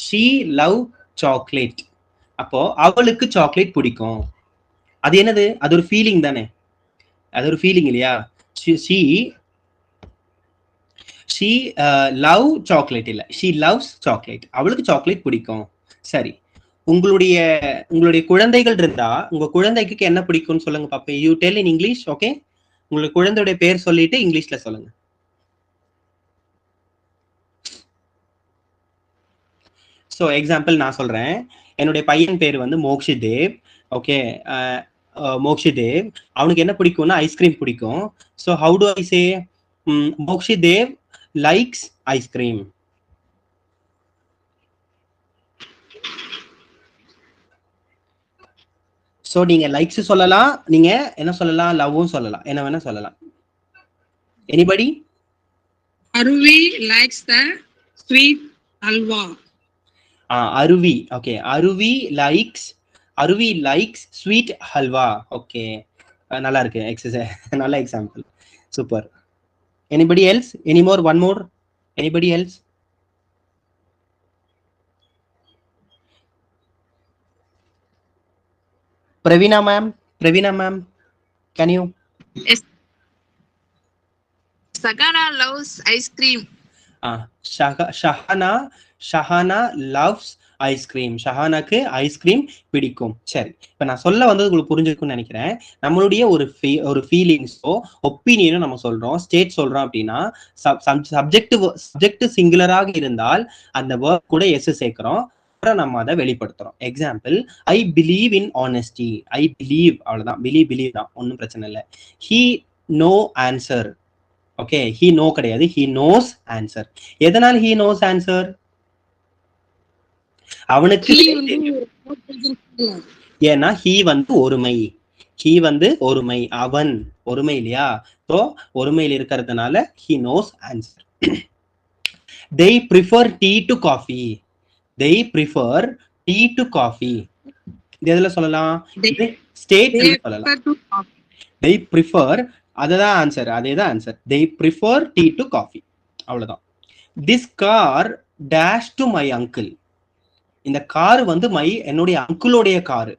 she love chocolate. அப்போ அவளுக்கு சாக்லேட் பிடிக்கும். அது என்னது, அது ஒரு ஃபீலிங் தானே, அது ஒரு ஃபீலிங் இல்லையா. ஷீ லவ் சாக்லேட் இல்ல, ஷீ லவ்ஸ் சாக்லேட். அவளுக்கு சாக்லேட் பிடிக்கும். சரி, உங்களுடைய குழந்தைகள் இருந்தா உங்க குழந்தைக்கு என்ன பிடிக்கும்னு சொல்லுங்க பாப்பா. You tell in English. Okay, உங்களுக்கு குழந்தையுடைய பேர் சொல்லிட்டு இங்கிலீஷ்ல சொல்லுங்க. ஸோ எக்ஸாம்பிள் நான் சொல்றேன். என்னுடைய பையன் பேர் வந்து மோக்ஷிதேவ். ஓகே, மோக்ஷிதேவ் அவனுக்கு என்ன பிடிக்கும்னா ஐஸ்கிரீம் பிடிக்கும். So how to I say, Mokshidev likes ice cream. So நீங்க லைக்ஸ் சொல்லலாம், நீங்க என்ன சொல்லலாம், லவ்வும் சொல்லலாம், என்ன வேணா சொல்லலாம். Anybody? Aruvi likes the sweet halwa. Aruvi. Okay, Aruvi likes sweet halwa. Okay, நல்லா இருக்கு. நல்ல example, super. Anybody else? Anymore? One more? Anybody else? Pravina ma'am, can you? Yes. Sagana loves ice cream. Shahana loves ice cream. ஷஹானாக்கு ஐஸ்கிரீம் பிடிக்கும். சரி, இப்ப நான் சொல்ல வந்தது உங்களுக்கு புரிஞ்சிருக்கும்னு நினைக்கிறேன். நம்மளுடைய ஒரு ஃபீலிங்ஸோ ஒப்பீனியனோ நம்ம சொல்றோம், ஸ்டேட் சொல்றோம் அப்படின்னா சப்ஜெக்ட் சிங்குலராக இருந்தால் அந்த வேர்ட் கூட எஸ் சேர்க்கிறோம், நம்ம அதை வெளிப்படுத்துறோம். Example, I believe in honesty. I believe, அவ்வளவுதான். பிலீவ் தான், ஒன்றும் பிரச்சனை இல்லை. He know answer. Okay, he know கிடையாது, ஹீ நோஸ் ஆன்சர். எதனால ஹீ நோஸ் ஆன்சர்? அவனுக்கு ஏன்னா ஹீ வந்து ஒருமை, அவன் ஒருமை இல்லையா. ஸோ ஒருமையில் இருக்கிறதுனால he knows answer. they prefer tea to coffee. எதுல சொல்லலாம், ஸ்டேட் சொல்லலாம். they prefer, அதுதான் ஆன்சர், அதேதான் answer. they prefer tea to coffee, அவ்வளவுதான். this car dash to my uncle. இந்த கார் வந்து என்னுடைய அங்கிளுடைய car.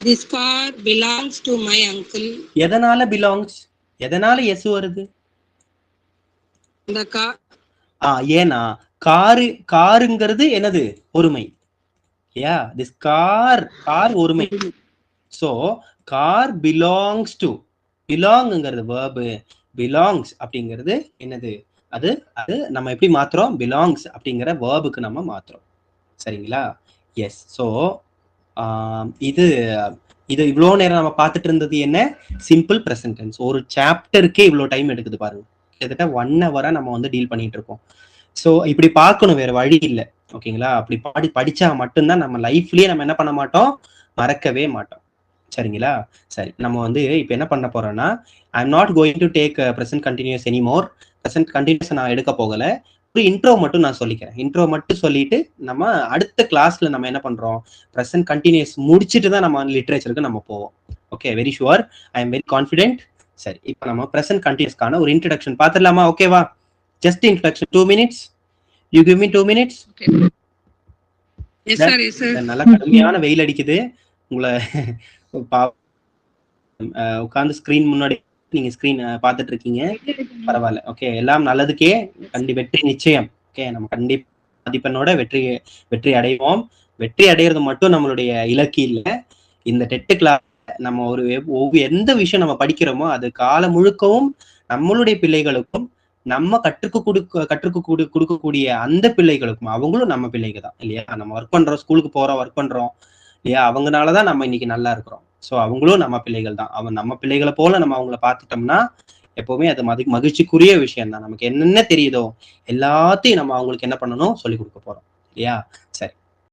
this car belongs to my uncle. எதனால பிலாங்ஸ், எதனால எஸ் வருது? இந்த கார், ஏனா காருங்கிறது என்னது, ஒருமை இல்லையா. திஸ் கார் ஒருமை. சோ கார் பிலாங்ஸ் டு, பிலாங்ங்கிறது verb, பிலாங்ஸ் அப்படிங்கிறது என்னது, அது நம்ம எப்படி மாத்துறோம், பிலாங்ஸ் அப்படிங்கிற வேர்புக்கு நம்ம மாத்துறோம். சரிங்களா. எஸ். ஸோ இது இவ்வளோ நேரம் நம்ம பார்த்துட்டு இருந்தது என்ன, சிம்பிள் ப்ரெசன்ட் டென்ஸ். ஒரு சாப்டருக்கே இவ்வளோ டைம் எடுக்குது பாருங்க, கிட்டத்தட்ட 1 hour நம்ம வந்து டீல் பண்ணிட்டு இருக்கோம். ஸோ இப்படி பார்க்கணும், வேற வழி இல்லை. ஓகேங்களா. அப்படி படிச்சா மட்டும்தான் நம்ம லைஃப்லயே நம்ம என்ன பண்ண மாட்டோம், மறக்கவே மாட்டோம். சரிங்களா. சரி, நம்ம வந்து இப்போ என்ன பண்ண போறோம்னா, I am not going to take present continuous anymore. Present continuous நான் எடுக்க போகல. ஒரு இன்ட்ரோ மட்டும் நான் சொல்லிக்கிறேன். இன்ட்ரோ மட்டும் சொல்லிட்டு நம்ம அடுத்த கிளாஸ்ல நம்ம என்ன பண்றோம், ப்ரெசன்ட் கண்டினியூஸ் முடிச்சுட்டு தான் நம்ம லிட்ரேச்சருக்கு நம்ம போவோம். Okay, very sure, I am very confident. சரி, இப்போ நம்ம ப்ரெசன்ட் கண்டினியூஸ்க்கான ஒரு இன்ட்ரடக்ஷன் பார்த்துடலாமா? ஓகேவா? Just introduction, 2 minutes. You give me 2 minutes. yes sir, yes sir. நல்லா கடுமையான வெயில் அடிக்குது. உங்களை உட்கார்ந்து ஸ்கிரீன் முன்னாடி நீங்க ஸ்கிரீன் பார்த்துட்டு இருக்கீங்க, பரவாயில்ல. ஓகே, எல்லாம் நல்லதுக்கே வெற்றி நிச்சயம். ஓகே, நம்ம கண்டிப்பா மதிப்பெண்ணோட வெற்றி அடைவோம். வெற்றி அடையிறது மட்டும் நம்மளுடைய இலக்கு இல்லை. இந்த டெட் கிளாஸ் நம்ம எந்த விஷயம் நம்ம படிக்கிறோமோ அது காலம் முழுக்கவும் நம்மளுடைய பிள்ளைகளுக்கும் நம்ம கொடுக்கக்கூடிய அந்த பிள்ளைகளுக்கும் அவங்களும் நம்ம பிள்ளைங்க தான் இல்லையா. நம்ம ஒர்க் பண்றோம், ஸ்கூலுக்கு போறோம், ஒர்க் பண்றோம் இல்லையா, அவங்கனாலதான் நம்ம இன்னைக்கு நல்லா இருக்கிறோம். சோ அவங்களும் நம்ம பிள்ளைகள் தான். நம்ம பிள்ளைகளை போல நம்ம அவங்கள பார்த்துட்டோம்னா எப்பவுமே அது மகிழ்ச்சிக்குரிய விஷயம் தான். நமக்கு என்னென்ன தெரியுதோ எல்லாத்தையும் நம்ம அவங்களுக்கு என்ன பண்ணணும், சொல்லி கொடுக்க போறோம் இல்லையா. சரி.